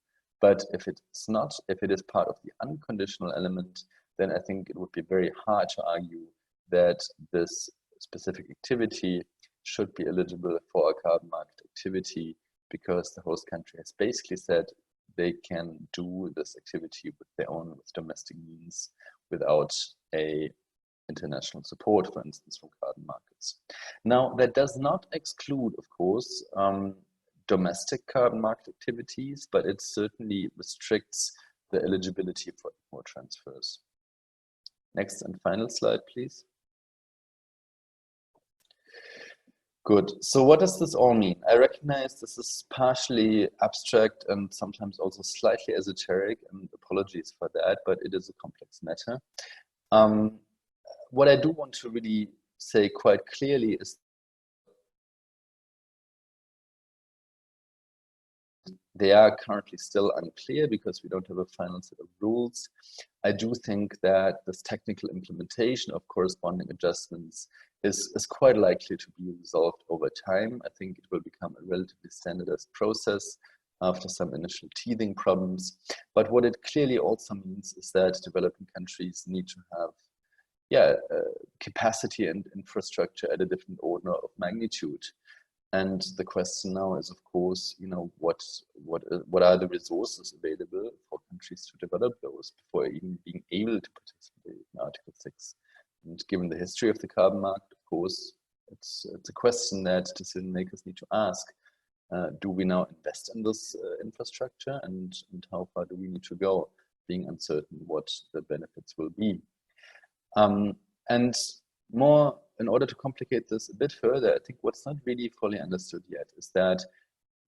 But if it's not, if it is part of the unconditional element, then I think it would be very hard to argue that this specific activity should be eligible for a carbon market activity, because the host country has basically said they can do this activity with their own, with domestic means, without a international support, for instance, from carbon markets. Now, that does not exclude, of course, domestic carbon market activities, but it certainly restricts the eligibility for more transfers. Next and final slide, please. Good. So what does this all mean? I recognize this is partially abstract and sometimes also slightly esoteric, and apologies for that, but it is a complex matter. What I do want to really say quite clearly is they are currently still unclear because we don't have a final set of rules. I do think that this technical implementation of corresponding adjustments is quite likely to be resolved over time. I think it will become a relatively standardized process after some initial teething problems. But what it clearly also means is that developing countries need to have capacity and infrastructure at a different order of magnitude. And the question now is, of course, you know, what are the resources available for countries to develop those before even being able to participate in Article 6? And given the history of the carbon market, of course, it's a question that decision makers need to ask. Do we now invest in this infrastructure, and how far do we need to go, being uncertain what the benefits will be? And more, in order to complicate this a bit further, I think what's not really fully understood yet is that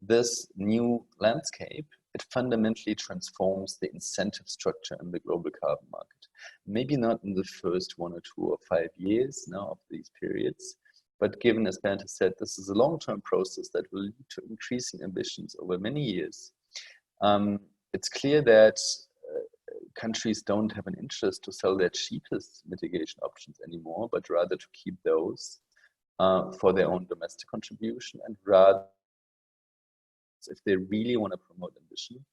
this new landscape, it fundamentally transforms the incentive structure in the global carbon market. Maybe not in the first 1 or 2 or 5 years now of these periods, but given, as Bernd has said, this is a long-term process that will lead to increasing ambitions over many years. It's clear that countries don't have an interest to sell their cheapest mitigation options anymore, but rather to keep those for their own domestic contribution, and rather, if they really want to promote ambition,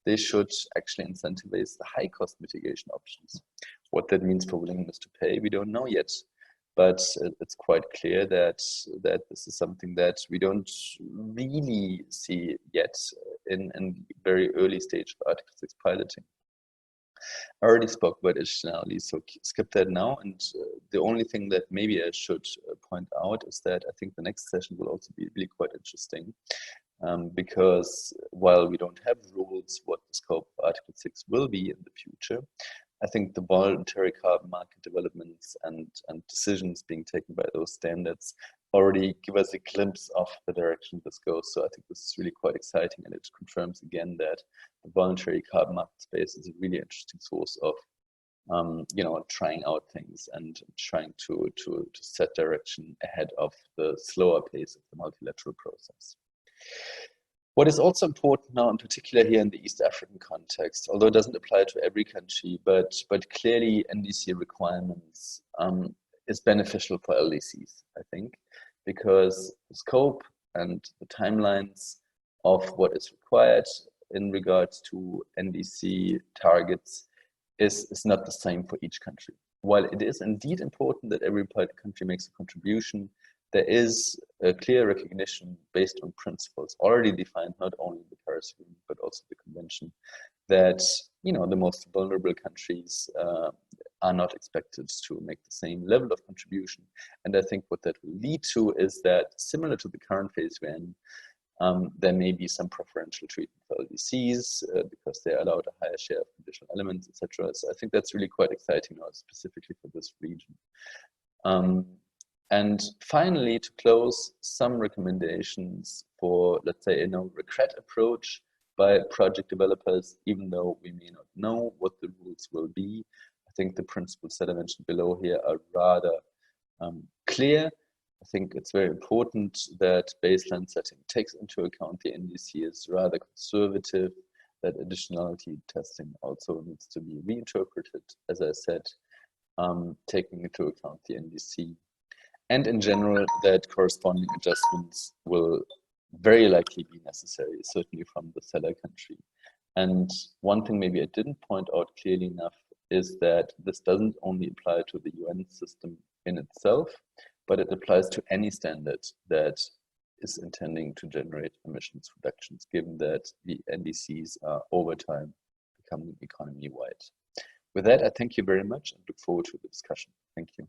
they should actually incentivize the high cost mitigation options. What that means for willingness to pay, we don't know yet, but it's quite clear that this is something that we don't really see yet in very early stage of Article 6 piloting. I already spoke about additionality, so skip that now. And the only thing that maybe I should point out is that I think the next session will also be really quite interesting, because while we don't have rules what the scope of Article 6 will be in the future, I think the voluntary carbon market developments and decisions being taken by those standards already give us a glimpse of the direction this goes. So I think this is really quite exciting, and it confirms again that the voluntary carbon market space is a really interesting source of you know, trying out things and trying to set direction ahead of the slower pace of the multilateral process. What is also important now, in particular here in the East African context, although it doesn't apply to every country, but clearly NDC requirements is beneficial for LDCs, I think, because the scope and the timelines of what is required in regards to NDC targets is not the same for each country. While it is indeed important that every country makes a contribution, there is a clear recognition based on principles already defined, not only in the Paris Agreement, but also the Convention, that, you know, the most vulnerable countries are not expected to make the same level of contribution. And I think what that will lead to is that, similar to the current phase we're in, there may be some preferential treatment for LDCs because they're allowed a higher share of conditional elements, etc. So I think that's really quite exciting now, specifically for this region. And finally, to close, some recommendations for, let's say, a no regret approach by project developers, even though we may not know what the rules will be. I think the principles that I mentioned below here are rather clear. I think it's very important that baseline setting takes into account the NDC is rather conservative, that additionality testing also needs to be reinterpreted, as I said, taking into account the NDC. And in general, that corresponding adjustments will very likely be necessary, certainly from the seller country. And one thing maybe I didn't point out clearly enough is that this doesn't only apply to the UN system in itself, but it applies to any standard that is intending to generate emissions reductions, given that the NDCs are over time becoming economy-wide. With that, I thank you very much and look forward to the discussion. Thank you.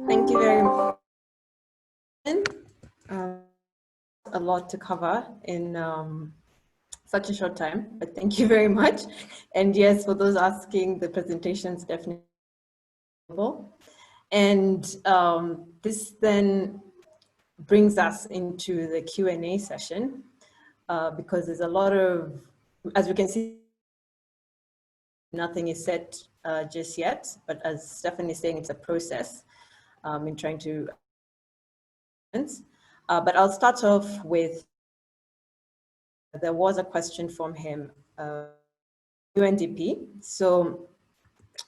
Thank you very much. A lot to cover in such a short time, but thank you very much. And yes, for those asking, the presentation's definitely available. And this then brings us into the Q&A session because there's a lot of, as we can see, nothing is set just yet, but as Stefan is saying, it's a process in trying to, but I'll start off with, there was a question from him, UNDP. So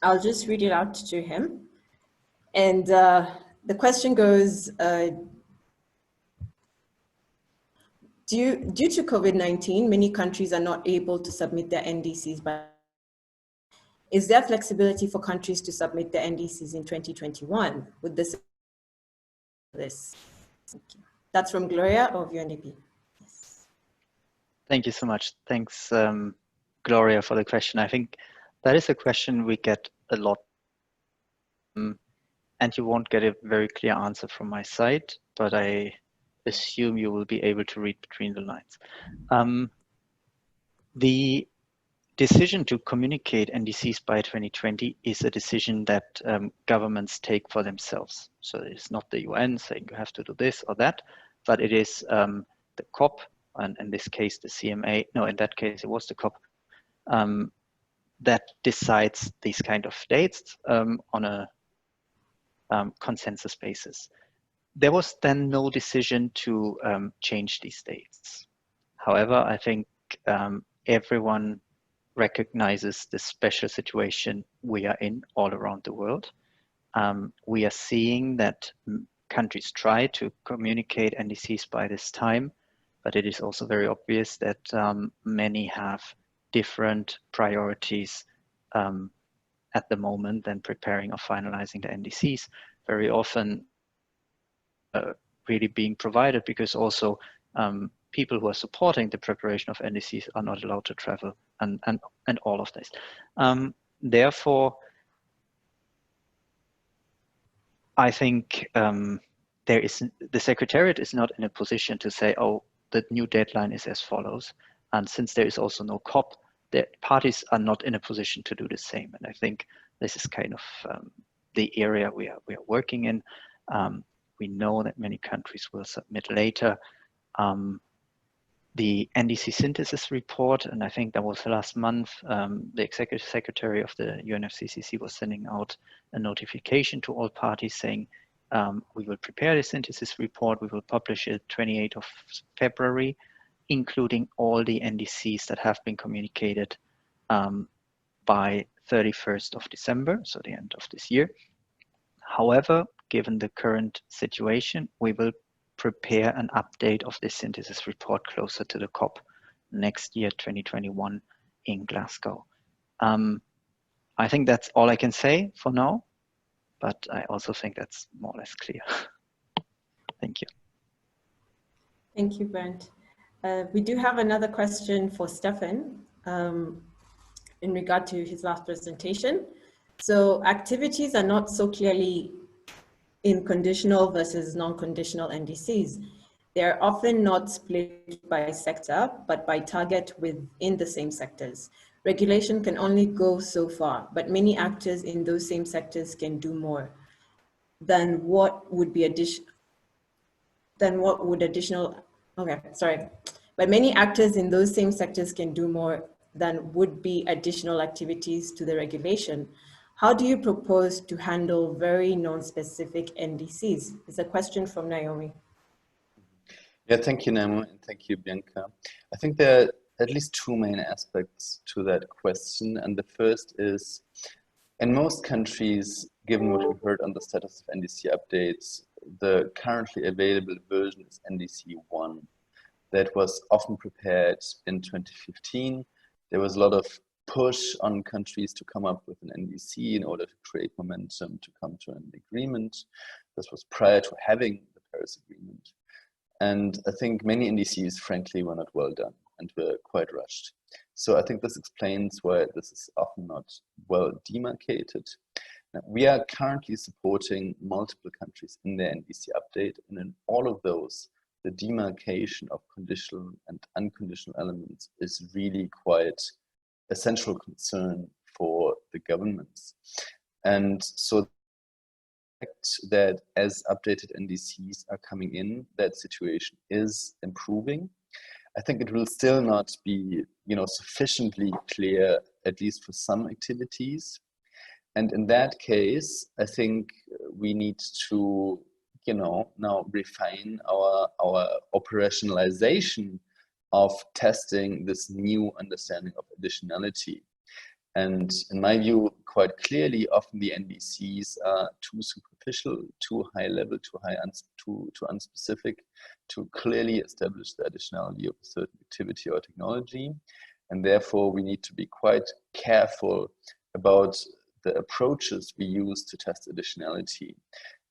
I'll just read it out to him. And the question goes, due to COVID-19, many countries are not able to submit their NDCs by. Is there flexibility for countries to submit their NDCs in 2021? Would this? That's from Gloria of UNDP. Yes. Thank you so much. Thanks, Gloria, for the question. I think that is a question we get a lot. And you won't get a very clear answer from my side, but I assume you will be able to read between the lines. The decision to communicate NDCs by 2020 is a decision that governments take for themselves. So it's not the UN saying you have to do this or that, but it is the COP, and in this case the CMA, no, in that case it was the COP, that decides these kind of dates on a consensus basis. There was then no decision to change these dates. However, I think everyone recognizes the special situation we are in all around the world. We are seeing that countries try to communicate NDCs by this time, but it is also very obvious that many have different priorities at the moment than preparing or finalizing the NDCs. Very often really being provided because also people who are supporting the preparation of NDCs are not allowed to travel and all of this. Therefore, I think the Secretariat is not in a position to say, oh, the new deadline is as follows. And since there is also no COP, the parties are not in a position to do the same. And I think this is kind of the area we are working in. We know that many countries will submit later. The NDC synthesis report, and I think that was last month, the Executive Secretary of the UNFCCC was sending out a notification to all parties saying, we will prepare the synthesis report, we will publish it 28th of February, including all the NDCs that have been communicated by 31st of December, so the end of this year. However, given the current situation, we will prepare an update of this synthesis report closer to the COP next year, 2021 in Glasgow. I think that's all I can say for now, but I also think that's more or less clear. Thank you. Thank you, Bernd. We do have another question for Stefan in regard to his last presentation. So activities are not so clearly in conditional versus non-conditional NDCs. They're often not split by sector, but by target within the same sectors. Regulation can only go so far, but many actors in those same sectors can do more than what would be But many actors in those same sectors can do more than would be additional activities to the regulation. How do you propose to handle very non-specific NDCs? It's a question from Naomi. Yeah, thank you, Nemo, and thank you, Bianca. I think there are at least two main aspects to that question. And the first is, in most countries, given what we heard on the status of NDC updates, the currently available version is NDC 1. That was often prepared in 2015. There was a lot of push on countries to come up with an NDC in order to create momentum to come to an agreement. This was prior to having the Paris Agreement. And I think many NDCs, frankly, were not well done and were quite rushed. So I think this explains why this is often not well demarcated. Now, we are currently supporting multiple countries in their NDC update, and in all of those, the demarcation of conditional and unconditional elements is really quite a central concern for the governments. And so that as updated NDCs are coming in, that situation is improving. I think it will still not be, sufficiently clear, at least for some activities. And in that case, I think we need to, now refine our operationalization of testing this new understanding of additionality. And in my view, quite clearly, often the NDCs are too superficial, too high level, too unspecific to clearly establish the additionality of a certain activity or technology. And therefore, we need to be quite careful about the approaches we use to test additionality.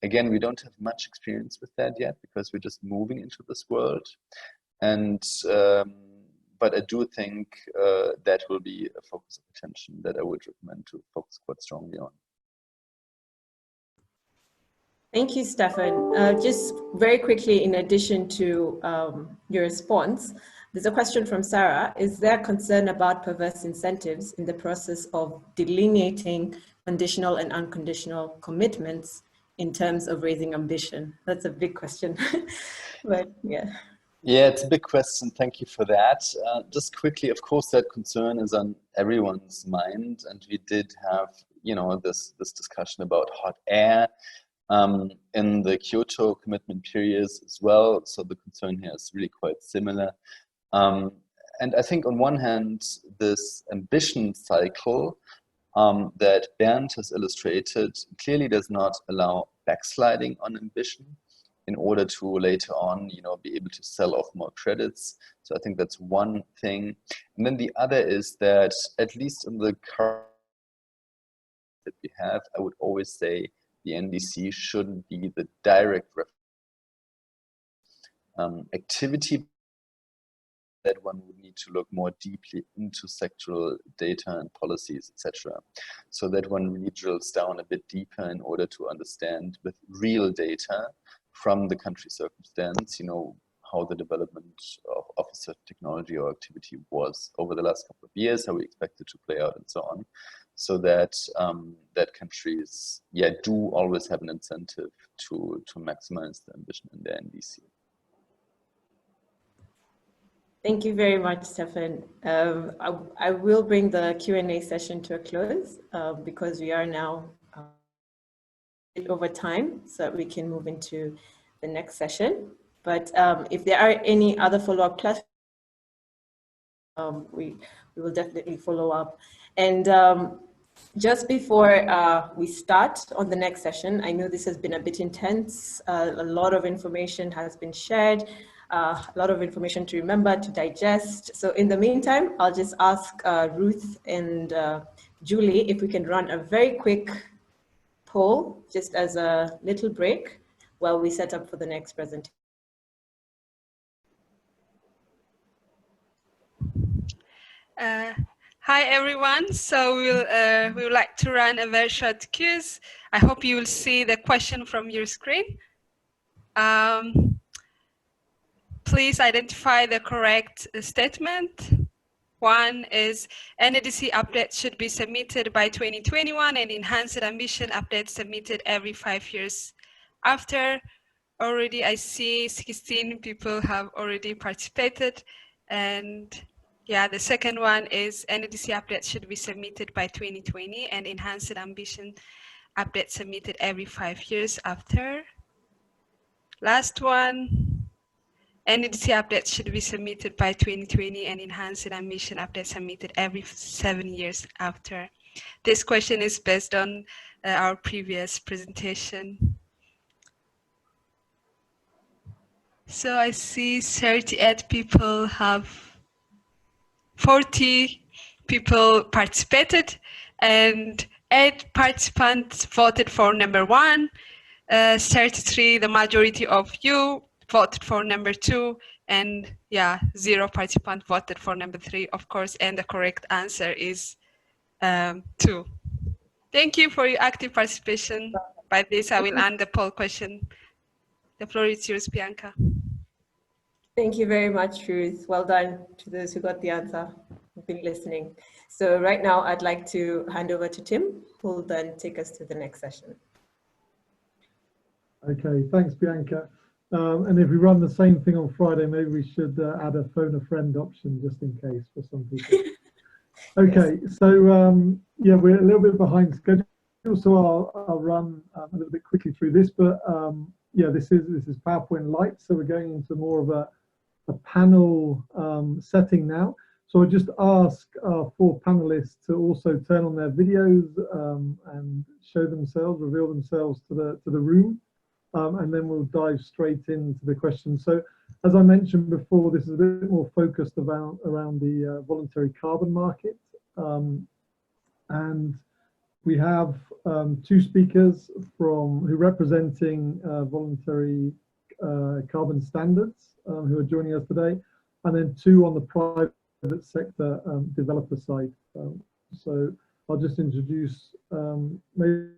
Again, we don't have much experience with that yet because we're just moving into this world. And but I do think that will be a focus of attention that I would recommend to focus quite strongly on. Thank you, Stefan. Just very quickly, in addition to your response, there's a question from Sarah. Is there concern about perverse incentives in the process of delineating conditional and unconditional commitments in terms of raising ambition? That's a big question, but yeah. Yeah, it's a big question. Thank you for that. Just quickly, of course, that concern is on everyone's mind, and we did have, this discussion about hot air in the Kyoto commitment periods as well. So the concern here is really quite similar. And I think on one hand, this ambition cycle that Bernd has illustrated clearly does not allow backsliding on ambition in order to later on, be able to sell off more credits. So I think that's one thing. And then the other is that at least in the current that we have, I would always say the NDC shouldn't be the direct activity, that one would need to look more deeply into sectoral data and policies, etc. So that one really drills down a bit deeper in order to understand with real data from the country circumstance, how the development of a certain technology or activity was over the last couple of years, how we expect it to play out, and so on, so that that countries, do always have an incentive to maximize the ambition in their NDC. BThank you very much, Stefan. I will bring the Q&A session to a close because we are now over time, so that we can move into the next session. But if there are any other follow-up questions, we will definitely follow up. And just before we start on the next session, I know this has been a bit intense. A lot of information has been shared, a lot of information to remember, to digest. So in the meantime, I'll just ask Ruth and Julie if we can run a very quick poll, just as a little break while we set up for the next presentation. Hi everyone. So we would like to run a very short quiz. I hope you will see the question from your screen. Please identify the correct statement. One is NADC updates should be submitted by 2021 and enhanced ambition updates submitted every 5 years after. Already I see 16 people have already participated. And yeah, the second one is NADC updates should be submitted by 2020 and enhanced ambition updates submitted every 5 years after. Last one, NADC updates should be submitted by 2020 and enhanced ambition updates submitted every 7 years after. This question is based on our previous presentation. So I see 38 people have 40 people participated and 8 participants voted for number 1. 33, the majority of you voted for number 2, and yeah, 0 participant voted for number 3, of course, and the correct answer is 2. Thank you for your active participation. By this, I will end the poll question. The floor is yours, Bianca. Thank you very much, Ruth. Well done to those who got the answer, who've been listening. So right now, I'd like to hand over to Tim, who will then take us to the next session. Okay, thanks, Bianca. And if we run the same thing on Friday, maybe we should add a phone a friend option just in case for some people. Okay, yes. So yeah, we're a little bit behind schedule, so I'll run a little bit quickly through this. But yeah, this is PowerPoint Lite, so we're going into more of a panel setting now. So I just ask our 4 panelists to also turn on their videos and show themselves, reveal themselves to the room. And then we'll dive straight into the questions. So, as I mentioned before, this is a bit more focused around the voluntary carbon market. And we have 2 speakers who are representing voluntary carbon standards who are joining us today, and then 2 on the private sector developer side. So I'll just introduce maybe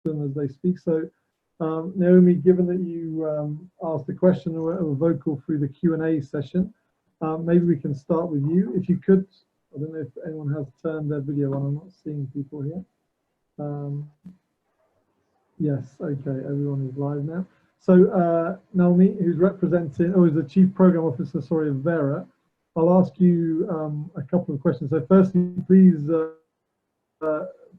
them as they speak. So Naomi, given that you asked the question or were vocal through the Q&A session, maybe we can start with you. If you could, I don't know if anyone has turned their video on. I'm not seeing people here. Yes, okay, everyone is live now. So Naomi, who's representing, is the Chief Program Officer, sorry, of Vera, I'll ask you a couple of questions. So firstly, please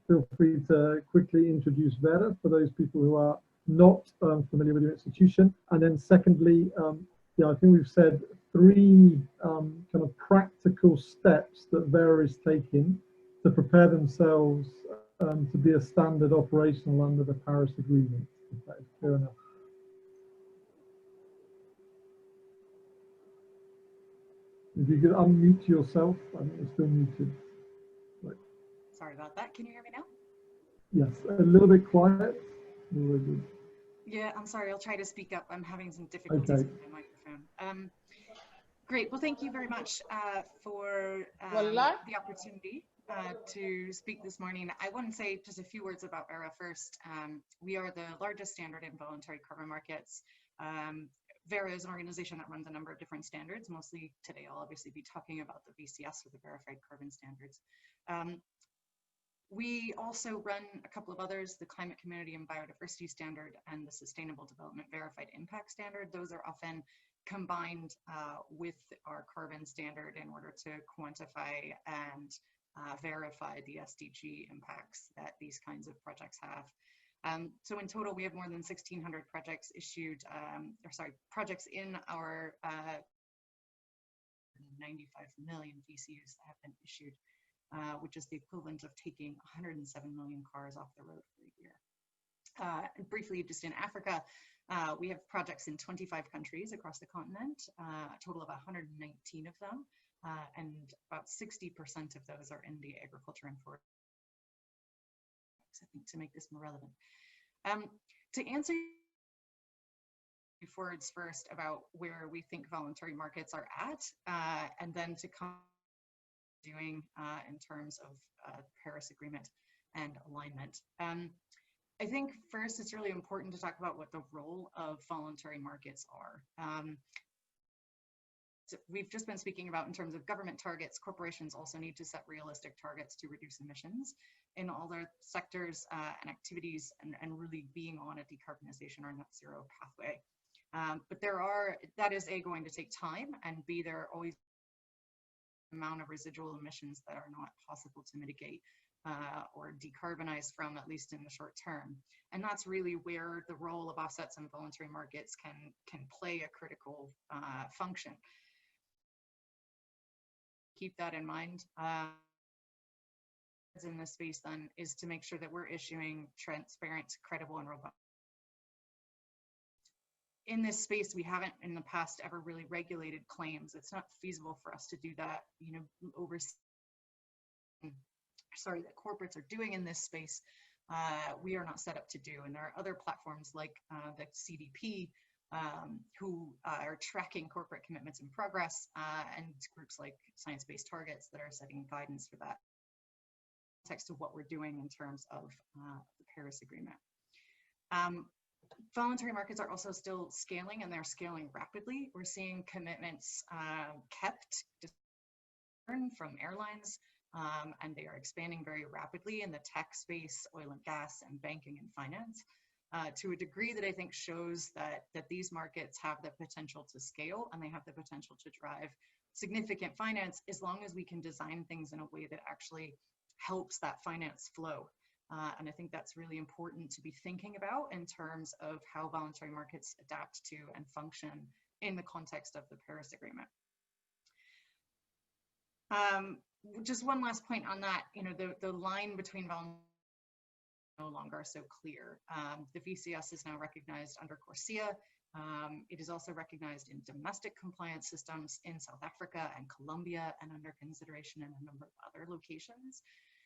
feel free to quickly introduce Vera for those people who are not familiar with your institution. And then secondly, yeah, I think we've said 3 kind of practical steps that Vera is taking to prepare themselves to be a standard operational under the Paris Agreement, if that is clear enough. If you could unmute yourself, I think you're still muted. Right. Sorry about that. Can you hear me now? Yes, a little bit quiet. Yeah, I'm sorry. I'll try to speak up. I'm having some difficulties with my microphone. Great. Well, thank you very much for the opportunity to speak this morning. I want to say just a few words about Vera first. We are the largest standard in voluntary carbon markets. Vera is an organization that runs a number of different standards. Mostly today, I'll obviously be talking about the VCS, or the Verified Carbon Standards. We also run a couple of others, the Climate Community and Biodiversity Standard and the Sustainable Development Verified Impact Standard. Those are often combined with our carbon standard in order to quantify and verify the SDG impacts that these kinds of projects have. So in total, we have more than 1,600 projects issued, projects in our 95 million VCUs that have been issued, which is the equivalent of taking 107 million cars off the road for a year. Briefly, just in Africa, we have projects in 25 countries across the continent, a total of 119 of them, and about 60% of those are in the agriculture and forestry, I think, to make this more relevant. To answer words first about where we think voluntary markets are at, and then to come doing in terms of Paris Agreement and alignment. I think first it's really important to talk about what the role of voluntary markets are. So we've just been speaking about in terms of government targets. Corporations also need to set realistic targets to reduce emissions in all their sectors and activities, and really being on a decarbonization or net zero pathway. But that is A, going to take time, and B, there are always amount of residual emissions that are not possible to mitigate or decarbonize from, at least in the short term. And that's really where the role of offsets and voluntary markets can play a critical function. Keep that in mind. In this space then is to make sure that we're issuing transparent, credible, and robust in this space, we haven't in the past ever really regulated claims. It's not feasible for us to do that, you know, that corporates are doing in this space. We are not set up to do. And there are other platforms like the CDP who are tracking corporate commitments in progress, and groups like Science-Based Targets that are setting guidance for that context of what we're doing in terms of the Paris Agreement. Voluntary markets are also still scaling, and they're scaling rapidly. We're seeing commitments kept from airlines, and they are expanding very rapidly in the tech space, oil and gas, and banking and finance, to a degree that I think shows that these markets have the potential to scale, and they have the potential to drive significant finance as long as we can design things in a way that actually helps that finance flow. And I think that's really important to be thinking about in terms of how voluntary markets adapt to and function in the context of the Paris Agreement. Just one last point on that, you know, the line between voluntary no longer so clear. The VCS is now recognized under CORSIA. It is also recognized in domestic compliance systems in South Africa and Colombia, and under consideration in a number of other locations.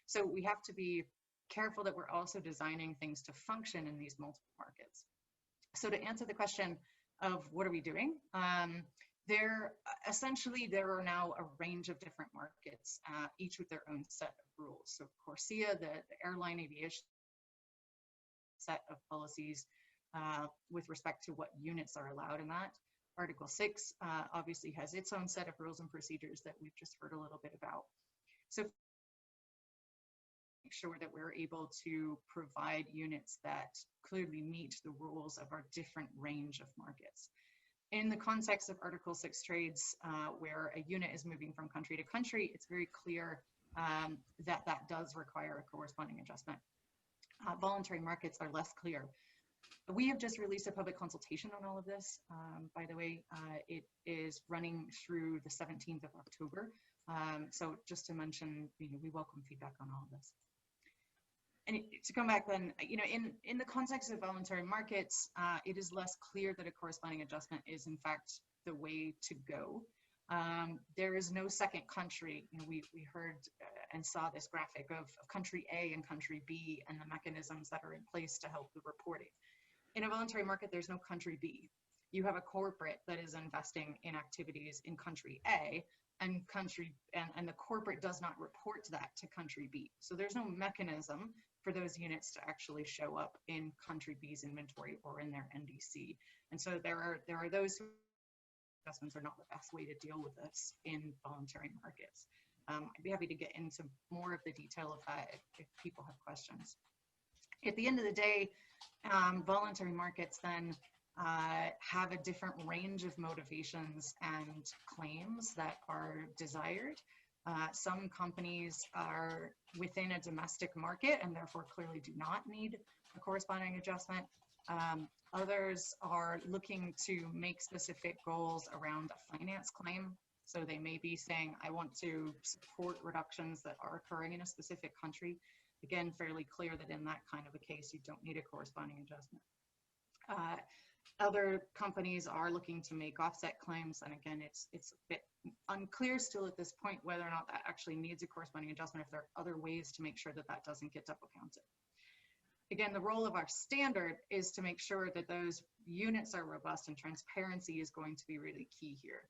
So we have to be careful that we're also designing things to function in these multiple markets. So to answer the question of what are we doing, essentially there are now a range of different markets, each with their own set of rules. So CORSIA, the airline aviation set of policies with respect to what units are allowed in that. Article 6 obviously has its own set of rules and procedures that we've just heard a little bit about. So make sure that we're able to provide units that clearly meet the rules of our different range of markets. In the context of Article 6 trades, where a unit is moving from country to country, it's very clear that does require a corresponding adjustment. Voluntary markets are less clear. We have just released a public consultation on all of this. By the way, it is running through the 17th of October. So just to mention, you know, we welcome feedback on all of this. And to come back then, you know, in the context of voluntary markets, it is less clear that a corresponding adjustment is in fact the way to go. There is no second country. You know, we heard and saw this graphic of country A and country B and the mechanisms that are in place to help the reporting. In a voluntary market, there's no country B. You have a corporate that is investing in activities in country A, and the corporate does not report that to country B. So there's no mechanism for those units to actually show up in country B's inventory or in their NDC. And so there are those who adjustments are not the best way to deal with this in voluntary markets. I'd be happy to get into more of the detail of that if people have questions. At the end of the day, voluntary markets then have a different range of motivations and claims that are desired. Some companies are within a domestic market and therefore clearly do not need a corresponding adjustment. Others are looking to make specific goals around a finance claim. So they may be saying, I want to support reductions that are occurring in a specific country. Again, fairly clear that in that kind of a case, you don't need a corresponding adjustment. Other companies are looking to make offset claims, and again, it's a bit unclear still at this point whether or not that actually needs a corresponding adjustment, if there are other ways to make sure that that doesn't get double counted. Again, the role of our standard is to make sure that those units are robust, and transparency is going to be really key here.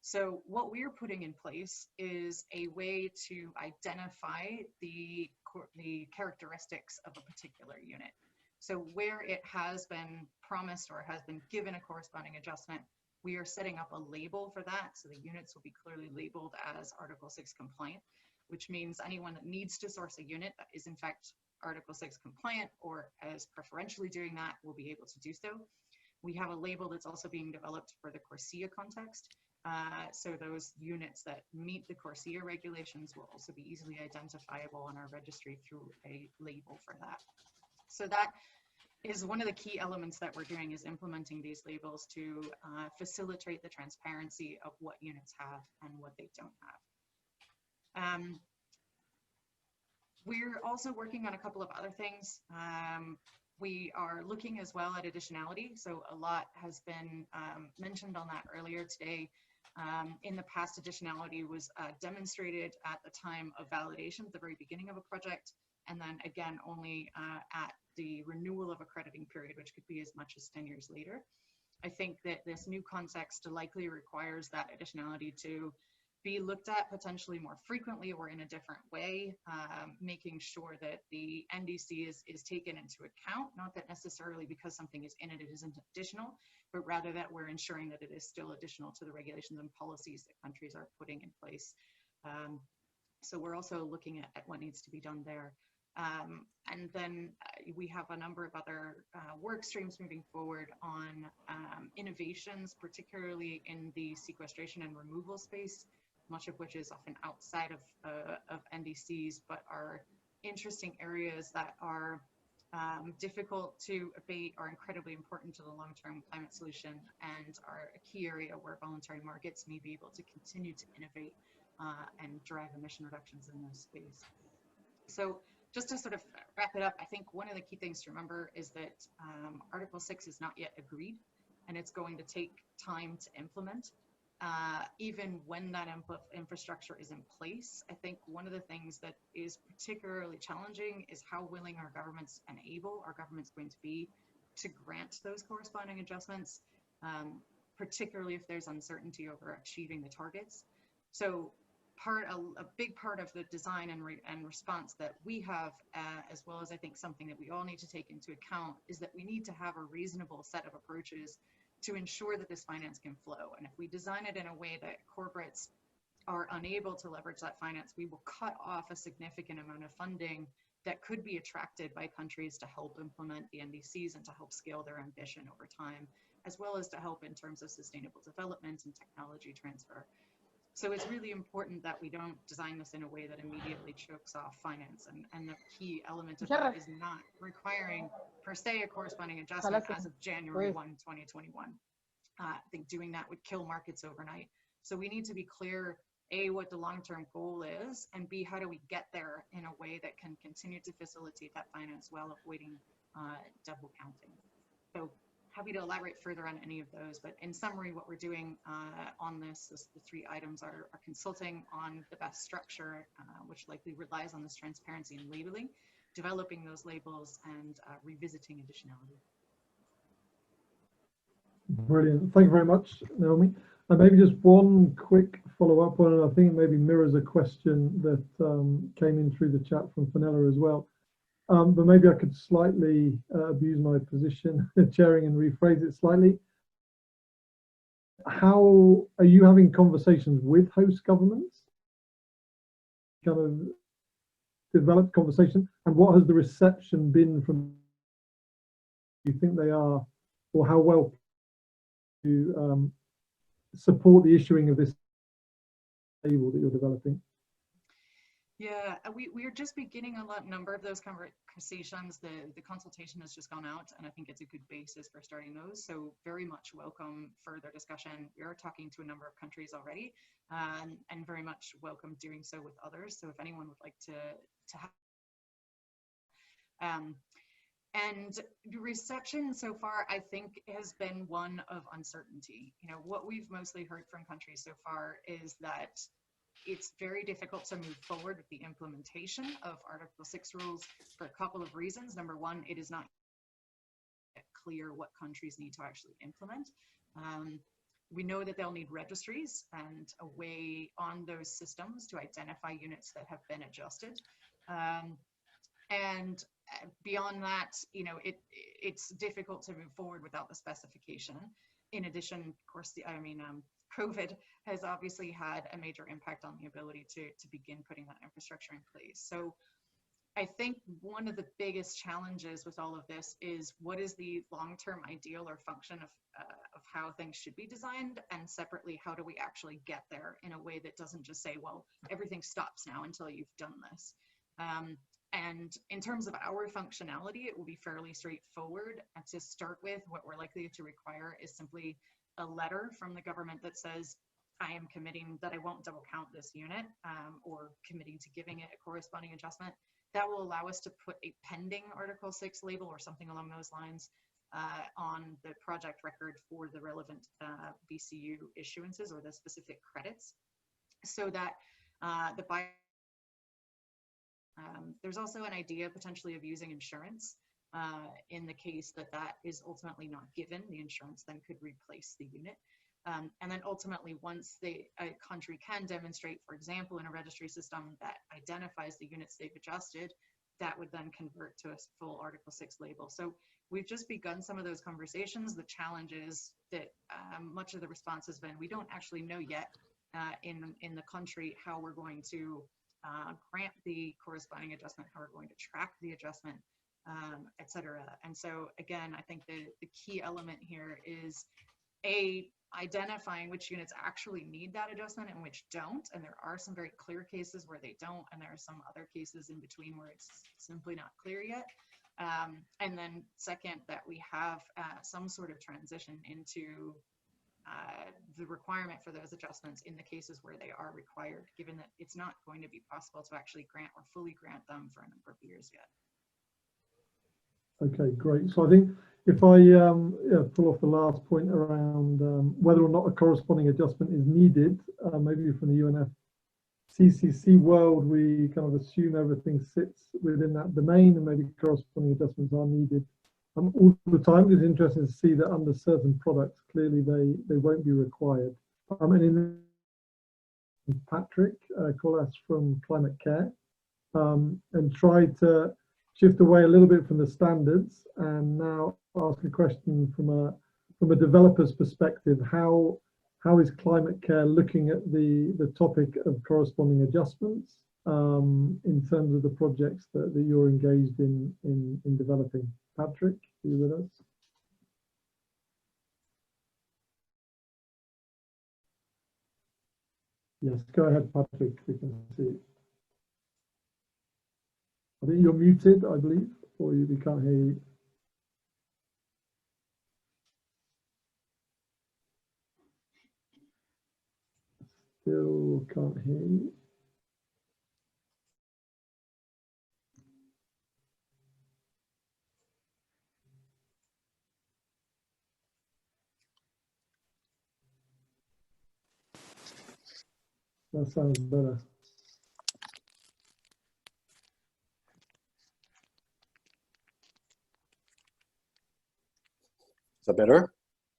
So what we're putting in place is a way to identify the characteristics of a particular unit. So where it has been promised or has been given a corresponding adjustment, we are setting up a label for that. So the units will be clearly labeled as Article 6 compliant, which means anyone that needs to source a unit that is in fact Article 6 compliant or is preferentially doing that will be able to do so. We have a label that's also being developed for the CORSIA context. So those units that meet the CORSIA regulations will also be easily identifiable on our registry through a label for that. So that is one of the key elements that we're doing, is implementing these labels to facilitate the transparency of what units have and what they don't have. We're also working on a couple of other things. We are looking as well at additionality. So a lot has been mentioned on that earlier today. In the past, additionality was demonstrated at the time of validation, at the very beginning of a project, and then again only at the renewal of accrediting period, which could be as much as 10 years later. I think that this new context likely requires that additionality to be looked at potentially more frequently or in a different way, making sure that the NDC is taken into account, not that necessarily because something is in it, it isn't additional, but rather that we're ensuring that it is still additional to the regulations and policies that countries are putting in place. So we're also looking at what needs to be done there. And then we have a number of other work streams moving forward on innovations, particularly in the sequestration and removal space, much of which is often outside of NDCs, but are interesting areas that are difficult to abate, are incredibly important to the long-term climate solution, and are a key area where voluntary markets may be able to continue to innovate and drive emission reductions in this space. So just to sort of wrap it up, I think one of the key things to remember is that Article 6 is not yet agreed, and it's going to take time to implement. Even when that infrastructure is in place, I think one of the things that is particularly challenging is how willing our governments and able our governments going to be to grant those corresponding adjustments, particularly if there's uncertainty over achieving the targets. So a big part of the design and response that we have, as well as I think something that we all need to take into account, is that we need to have a reasonable set of approaches to ensure that this finance can flow. And if we design it in a way that corporates are unable to leverage that finance, we will cut off a significant amount of funding that could be attracted by countries to help implement the NDCs and to help scale their ambition over time, as well as to help in terms of sustainable development and technology transfer. So it's really important that we don't design this in a way that immediately chokes off finance. And the key element of that is not requiring, per se, a corresponding adjustment as of January 1, 2021. I think doing that would kill markets overnight. So we need to be clear, A, what the long-term goal is, and B, how do we get there in a way that can continue to facilitate that finance while avoiding double counting. So happy to elaborate further on any of those, but in summary, what we're doing on this, the three items are consulting on the best structure, which likely relies on this transparency and labeling, developing those labels, and revisiting additionality. Brilliant. Thank you very much, Naomi. And maybe just one quick follow-up one, and I think maybe mirrors a question that came in through the chat from Fenella as well. But maybe I could slightly abuse my position chairing and rephrase it slightly. How are you having conversations with host governments? Kind of developed conversation, and what has the reception been from? Do you think they are, or how well to support the issuing of this label that you're developing? Yeah, we are just beginning a number of those conversations. The consultation has just gone out, and I think it's a good basis for starting those. So very much welcome further discussion. We are talking to a number of countries already, and very much welcome doing so with others. So if anyone would like to have, and the reception so far, I think, has been one of uncertainty. You know, what we've mostly heard from countries so far is that it's very difficult to move forward with the implementation of Article 6 rules for a couple of reasons. Number one, it is not clear what countries need to actually implement. We know that they'll need registries and a way on those systems to identify units that have been adjusted. And beyond that, you know, it's difficult to move forward without the specification. In addition, of course, COVID has obviously had a major impact on the ability to begin putting that infrastructure in place. So I think one of the biggest challenges with all of this is what is the long-term ideal or function of how things should be designed, and separately, how do we actually get there in a way that doesn't just say, well, everything stops now until you've done this. And in terms of our functionality, it will be fairly straightforward. And to start with, what we're likely to require is simply a letter from the government that says, I am committing that I won't double count this unit, or committing to giving it a corresponding adjustment. that will allow us to put a pending Article 6 label or something along those lines on the project record for the relevant BCU issuances or the specific credits, so that the buyer. There's also an idea potentially of using insurance in the case that that is ultimately not given. The insurance then could replace the unit. And then ultimately, once a country can demonstrate, for example, in a registry system that identifies the units they've adjusted, that would then convert to a full Article 6 label. So we've just begun some of those conversations. The challenge is that much of the response has been, we don't actually know yet in the country how we're going to grant the corresponding adjustment, how we're going to track the adjustment, et cetera. And so again, I think the key element here is identifying which units actually need that adjustment and which don't. And there are some very clear cases where they don't, and there are some other cases in between where it's simply not clear yet. And then second, that we have some sort of transition into the requirement for those adjustments in the cases where they are required, given that it's not going to be possible to actually grant or fully grant them for a number of years yet. Okay, great. So I think if I pull off the last point around whether or not a corresponding adjustment is needed, maybe from the UNFCCC world, we kind of assume everything sits within that domain and maybe corresponding adjustments are needed all the time. It's interesting to see that under certain products, clearly they won't be required. And in Patrick Collas from Climate Care, and try to shift away a little bit from the standards and now ask a question from a developer's perspective. How is Climate Care looking at the topic of corresponding adjustments in terms of the projects that you're engaged in developing? Patrick, are you with us? Yes, go ahead, Patrick. We can see. I think you're muted, I believe, or we can't hear you. Still can't hear you. That sounds better. Is that better?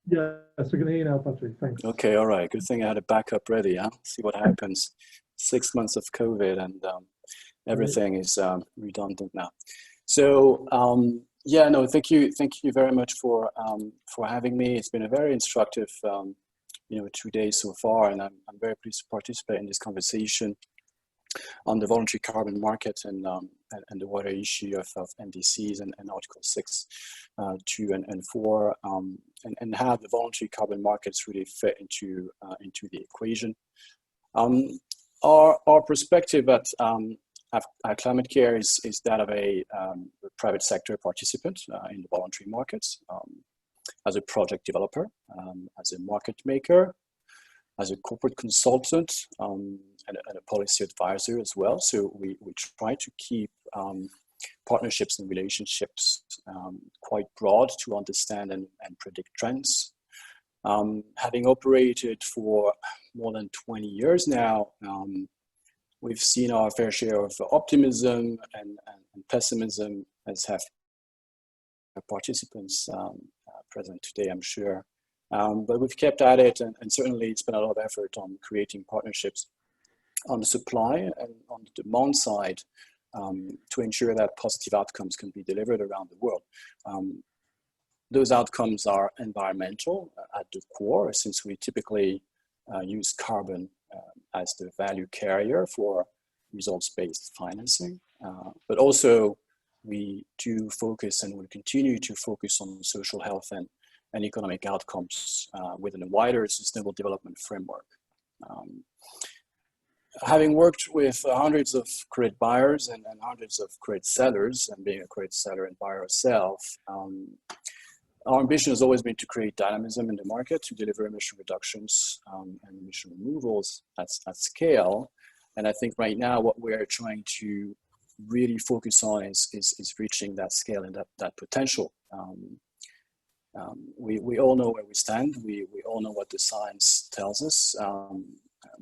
Yes, we can hear you now, Patrick. Thanks. Okay, all right. Good thing I had a backup ready. Huh? See what happens. 6 months of COVID and everything is redundant now. So yeah, no, thank you very much for having me. It's been a very instructive 2 days so far, and I'm very pleased to participate in this conversation on the voluntary carbon market and the wider issue of NDCs and Article 6, 2 and 4, and how the voluntary carbon markets really fit into the equation. Our perspective at Climate Care is that of a private sector participant in the voluntary markets, as a project developer, as a market maker, as a corporate consultant, and a policy advisor as well. So we try to keep partnerships and relationships quite broad to understand and predict trends. Having operated for more than 20 years now, we've seen our fair share of optimism and pessimism, as have participants present today, I'm sure. But we've kept at it, and certainly spent a lot of effort on creating partnerships on the supply and on the demand side to ensure that positive outcomes can be delivered around the world. Those outcomes are environmental at the core, since we typically use carbon as the value carrier for results-based financing. But also we do focus and will continue to focus on social health and economic outcomes within a wider sustainable development framework. Having worked with hundreds of credit buyers and hundreds of credit sellers, and being a credit seller and buyer herself, our ambition has always been to create dynamism in the market to deliver emission reductions and emission removals at scale. And I think right now what we're trying to really focus on is reaching that scale and that potential. We all know where we stand. We all know what the science tells us.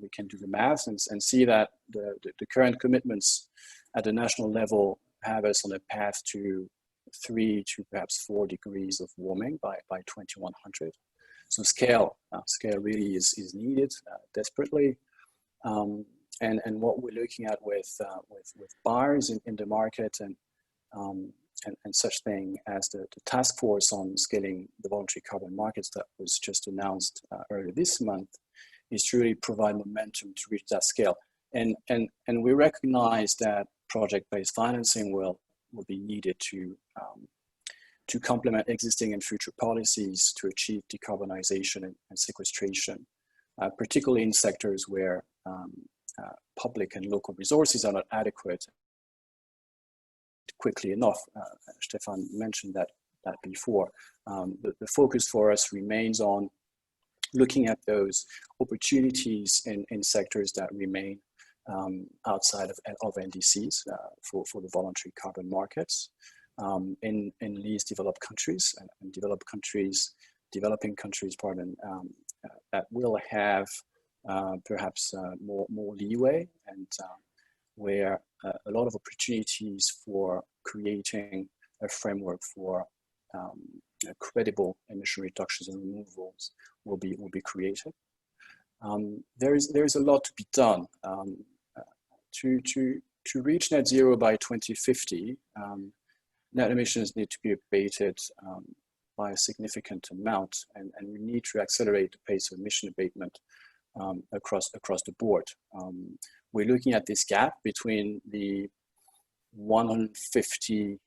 We can do the math and see that the current commitments at the national level have us on a path to 3 to perhaps 4 degrees of warming by 2100. So scale really is needed desperately. And what we're looking at with buyers in the market and such thing as the task force on scaling the voluntary carbon markets that was just announced earlier this month is to really provide momentum to reach that scale. And we recognize that project-based financing will be needed to complement existing and future policies to achieve decarbonization and sequestration, particularly in sectors where public and local resources are not adequate quickly enough. Stefan mentioned that before. The focus for us remains on looking at those opportunities in sectors that remain outside of NDCs for the voluntary carbon markets in least developed countries and developing countries, that will have perhaps more leeway and where a lot of opportunities for creating a framework for credible emission reductions and removals will be created. There is a lot to be done to reach net zero by 2050. Net emissions need to be abated by a significant amount, and we need to accelerate the pace of emission abatement across the board. We're looking at this gap between the 150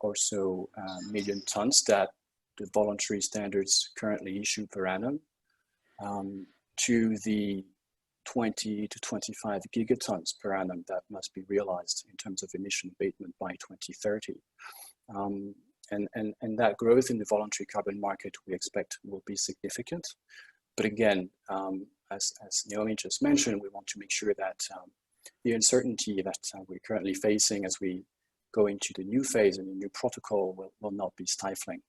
or so million tons that the voluntary standards currently issue per annum to the 20 to 25 gigatons per annum that must be realized in terms of emission abatement by 2030. And that growth in the voluntary carbon market we expect will be significant. But again, as Naomi just mentioned, we want to make sure that the uncertainty that we're currently facing as we go into the new phase and the new protocol will not be stifling.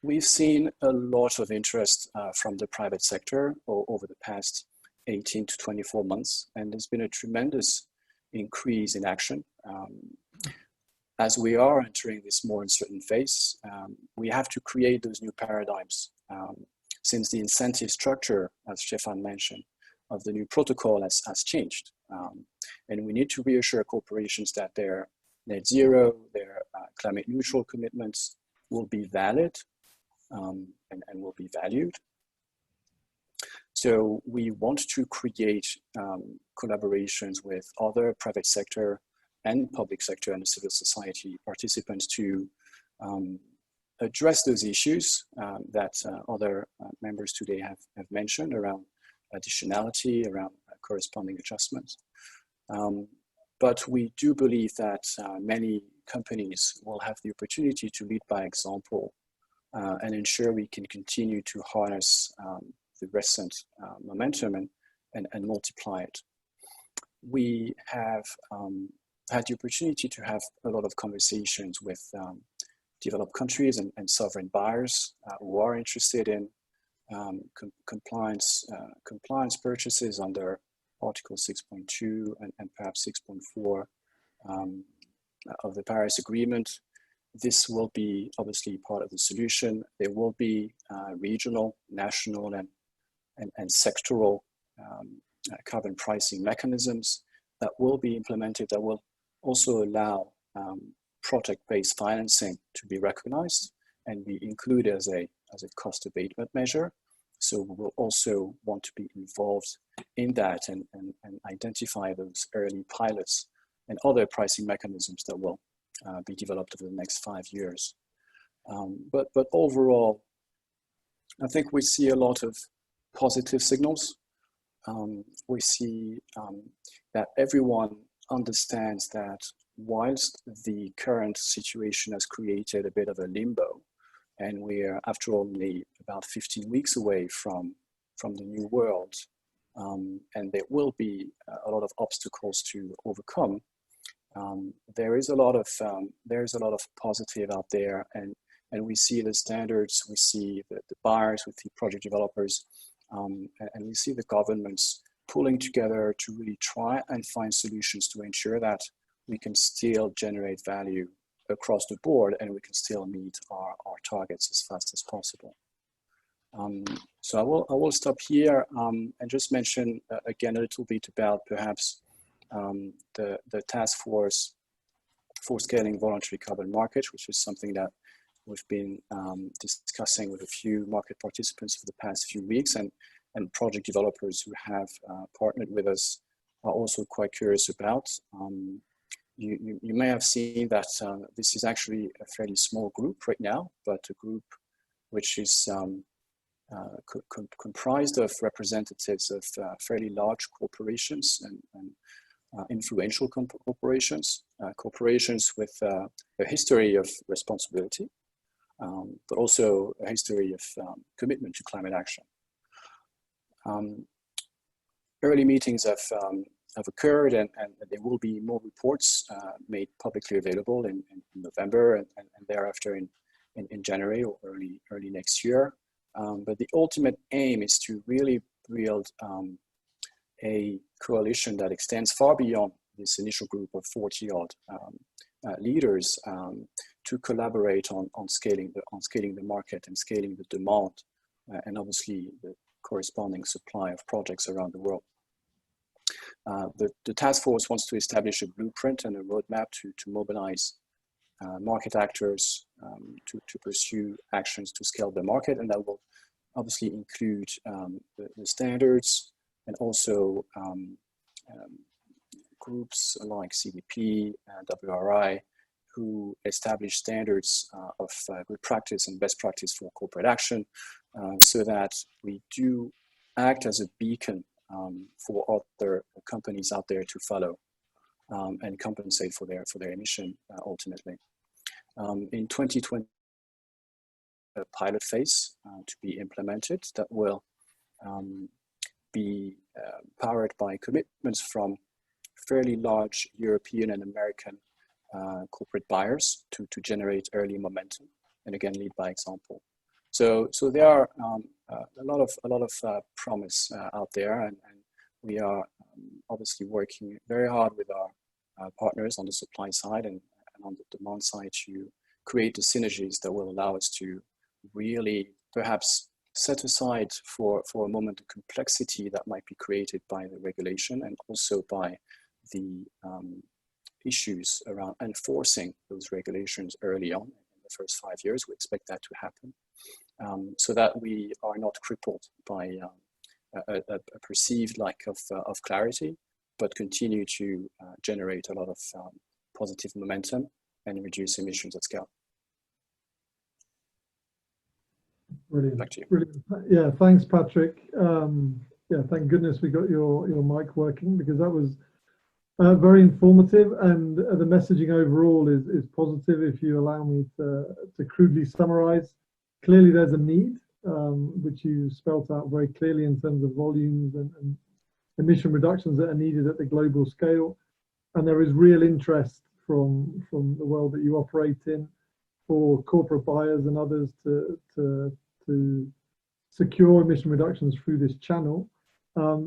We've seen a lot of interest from the private sector over the past 18 to 24 months, and there's been a tremendous increase in action. As we are entering this more uncertain phase, we have to create those new paradigms since the incentive structure, as Stefan mentioned, of the new protocol has changed. And we need to reassure corporations that their net zero, their climate neutral commitments will be valid and will be valued. So we want to create collaborations with other private sector and public sector and civil society participants to address those issues that other members today have mentioned around additionality, around corresponding adjustments. But we do believe that many companies will have the opportunity to lead by example and ensure we can continue to harness the recent momentum and multiply it. We have had the opportunity to have a lot of conversations with developed countries and sovereign buyers who are interested in compliance purchases under Article 6.2 and perhaps 6.4 of the Paris Agreement. This will be obviously part of the solution. There will be regional, national, and sectoral carbon pricing mechanisms that will be implemented that will also allow project-based financing to be recognized and be included as a cost abatement measure. So we will also want to be involved in that and identify those early pilots and other pricing mechanisms that will be developed over the next 5 years. But overall, I think we see a lot of positive signals. We see that everyone understands that whilst the current situation has created a bit of a limbo, and we are after all only about 15 weeks away from the new world, and there will be a lot of obstacles to overcome, there is a lot of positive out there, and we see the standards, we see the buyers, we see project developers, and we see the governments pulling together to really try and find solutions to ensure that we can still generate value across the board and we can still meet our targets as fast as possible. So I will stop here and just mention again a little bit about perhaps the task force for scaling voluntary carbon markets, which is something that we've been discussing with a few market participants for the past few weeks, and project developers who have partnered with us are also quite curious about. You may have seen that this is actually a fairly small group right now, but a group which is comprised of representatives of fairly large corporations and influential corporations, corporations with a history of responsibility, but also a history of commitment to climate action. Early meetings have occurred, and there will be more reports made publicly available in November and thereafter in January or early next year. But the ultimate aim is to really build a coalition that extends far beyond this initial group of 40-odd leaders to collaborate on scaling the market and scaling the demand, and obviously the corresponding supply of projects around the world. The task force wants to establish a blueprint and a roadmap to mobilize market actors to pursue actions to scale the market, and that will obviously include the standards and also groups like CDP, WRI, who establish standards of good practice and best practice for corporate action, so that we do act as a beacon for other companies out there to follow and compensate for their emission ultimately. In 2020, a pilot phase to be implemented that will be powered by commitments from fairly large European and American corporate buyers to generate early momentum, and again lead by example. So there are a lot of promise out there, and we are obviously working very hard with our partners on the supply side and on the demand side to create the synergies that will allow us to really perhaps set aside for a moment the complexity that might be created by the regulation and also by the issues around enforcing those regulations early on in the first 5 years. We expect that to happen so that we are not crippled by a perceived lack of clarity, but continue to generate a lot of positive momentum and reduce emissions at scale. Brilliant. Back to you. Brilliant. Yeah, thanks, Patrick. Yeah, thank goodness we got your mic working, because that was very informative, and the messaging overall is positive. If you allow me to crudely summarize, clearly there's a need, which you spelt out very clearly in terms of volumes and emission reductions that are needed at the global scale. And there is real interest from the world that you operate in for corporate buyers and others to secure emission reductions through this channel.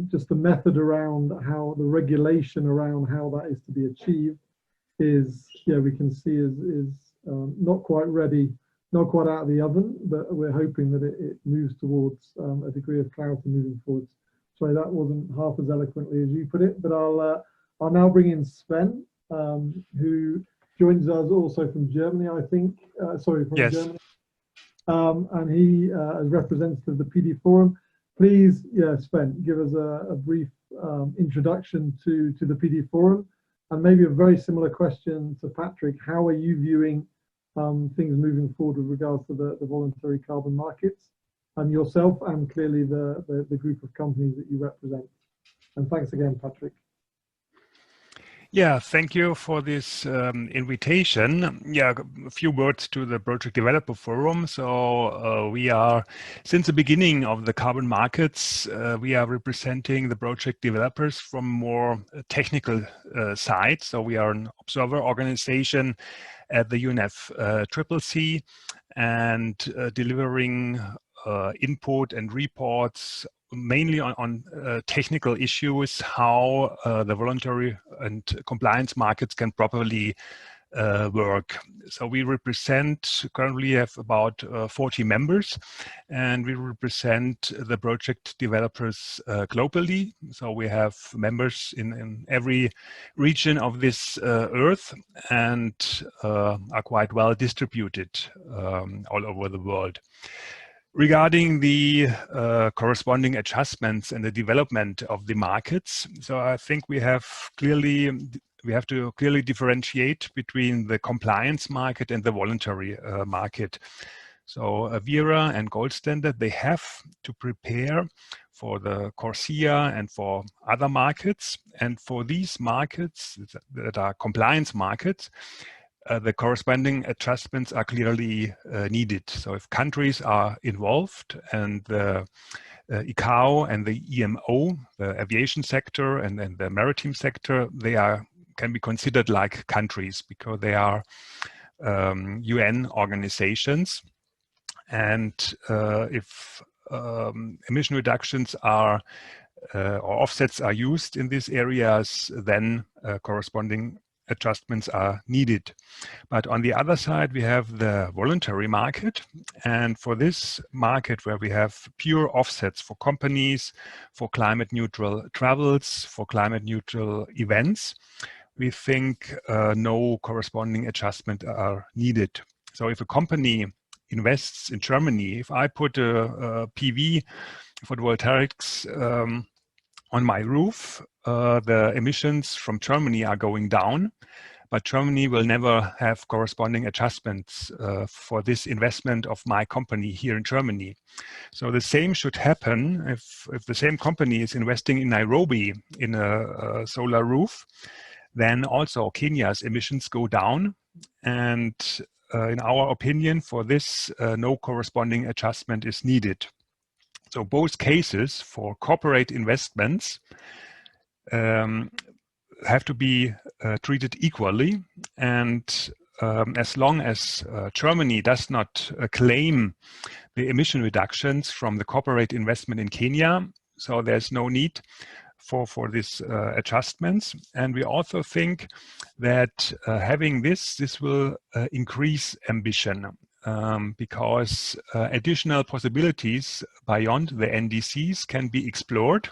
Just the method around how the regulation around how that is to be achieved is, yeah, we can see is not quite ready, not quite out of the oven, but we're hoping that it moves towards a degree of clarity moving forwards. Sorry, that wasn't half as eloquently as you put it, but I'll now bring in Sven, who joins us also from Germany, I think. Sorry, from yes. Germany. And he, as representative of the PD Forum, please, yeah, Sven, give us a brief introduction to the PD Forum, and maybe a very similar question to Patrick. How are you viewing things moving forward with regards to the voluntary carbon markets, and yourself, and clearly the group of companies that you represent? And thanks again, Patrick. Yeah, thank you for this invitation. Yeah, a few words to the Project Developer Forum. So we are, since the beginning of the carbon markets, we are representing the project developers from more technical side. So we are an observer organization at the UNFCCC and delivering input and reports mainly on technical issues, how the voluntary and compliance markets can properly work. So we currently have about 40 members, and we represent the project developers globally. So we have members in every region of this earth, and are quite well distributed all over the world. Regarding the corresponding adjustments and the development of the markets, so I think we have to clearly differentiate between the compliance market and the voluntary market. So Vera and Gold Standard, they have to prepare for the CORSIA and for other markets. And for these markets that are compliance markets, the corresponding adjustments are clearly needed. So if countries are involved and the ICAO and the IMO, the aviation sector and the maritime sector, they can be considered like countries because they are UN organizations. And if emission reductions are or offsets are used in these areas, then corresponding adjustments are needed. But on the other side, we have the voluntary market. And for this market where we have pure offsets for companies, for climate neutral travels, for climate neutral events, we think no corresponding adjustment are needed. So if a company invests in Germany, if I put a PV photovoltaics on my roof, the emissions from Germany are going down, but Germany will never have corresponding adjustments for this investment of my company here in Germany. So the same should happen if the same company is investing in Nairobi in a solar roof, then also Kenya's emissions go down. And in our opinion, for this, no corresponding adjustment is needed. So both cases for corporate investments have to be treated equally. And as long as Germany does not claim the emission reductions from the corporate investment in Kenya, so there's no need for these adjustments. And we also think that having this will increase ambition because additional possibilities beyond the NDCs can be explored,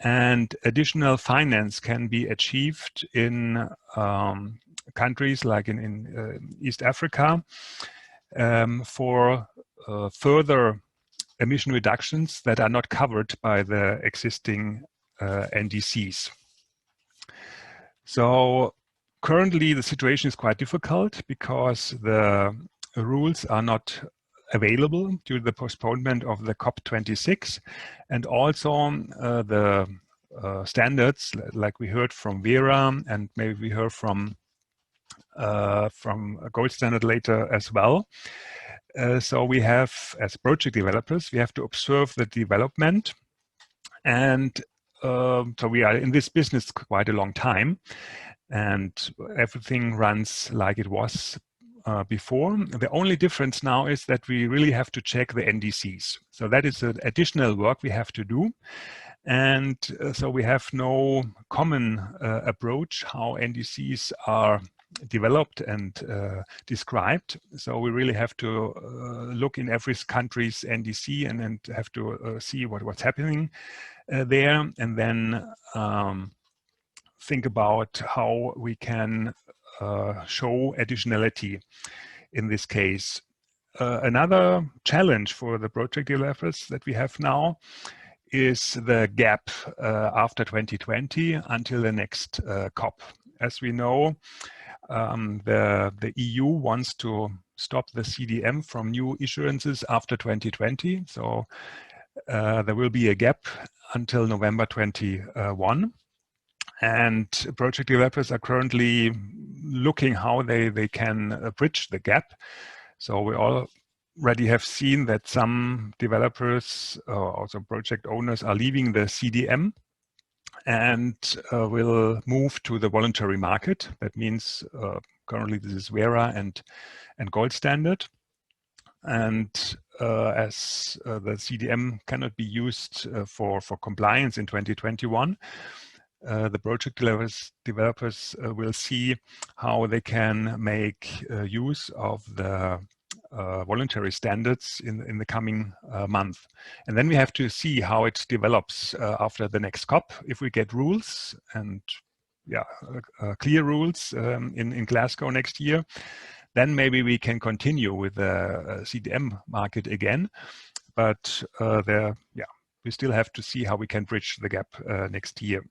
and additional finance can be achieved in countries like in East Africa for further emission reductions that are not covered by the existing NDCs. So currently the situation is quite difficult because the rules are not available due to the postponement of the COP26, and also the standards, like we heard from Vera and maybe we heard from Gold Standard later as well. So we have, as project developers, we have to observe the development, and so we are in this business quite a long time, and everything runs like it was before. The only difference now is that we really have to check the NDCs. So that is an additional work we have to do. And so we have no common approach how NDCs are developed and described. So we really have to look in every country's NDC and have to see what's happening there, and then think about how we can show additionality in this case. Another challenge for the project developers that we have now is the gap after 2020 until the next COP. As we know, the EU wants to stop the CDM from new issuances after 2020. So there will be a gap until November 21. And project developers are currently looking how they can bridge the gap. So we already have seen that some developers, also project owners, are leaving the CDM and will move to the voluntary market. That means currently this is Vera and Gold Standard. And as the CDM cannot be used for compliance in 2021, the project developers will see how they can make use of the voluntary standards in the coming month. And then we have to see how it develops after the next COP. If we get rules and clear rules in Glasgow next year, then maybe we can continue with the CDM market again. But we still have to see how we can bridge the gap next year.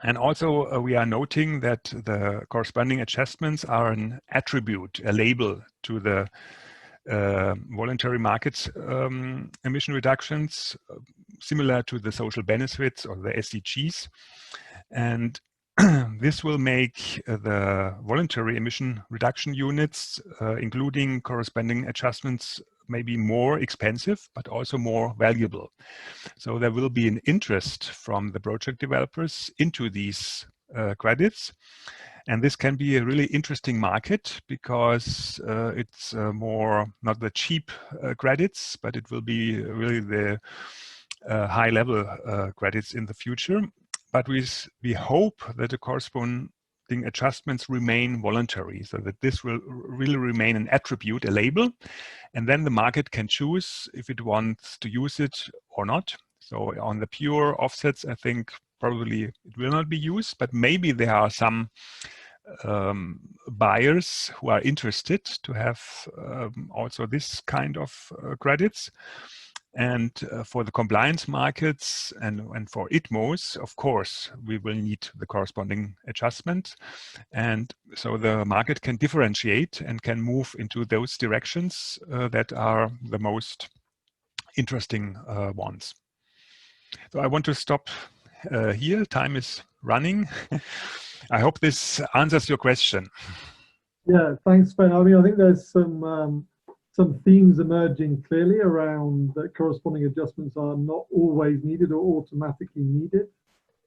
And also we are noting that the corresponding adjustments are an attribute, a label to the voluntary markets emission reductions, similar to the social benefits or the SDGs. And this will make the voluntary emission reduction units, including corresponding adjustments, maybe more expensive, but also more valuable. So there will be an interest from the project developers into these credits. And this can be a really interesting market because it's more not the cheap credits, but it will be really the high level credits in the future. But we hope that the corresponding adjustments remain voluntary, so that this will really remain an attribute, a label, and then the market can choose if it wants to use it or not. So on the pure offsets, I think probably it will not be used, but maybe there are some buyers who are interested to have also this kind of credits. And for the compliance markets and for ITMOs, of course, we will need the corresponding adjustment. And so the market can differentiate and can move into those directions that are the most interesting ones. So I want to stop here. Time is running. I hope this answers your question. Yeah, thanks, Ben. I mean, I think there's some themes emerging clearly around that corresponding adjustments are not always needed or automatically needed.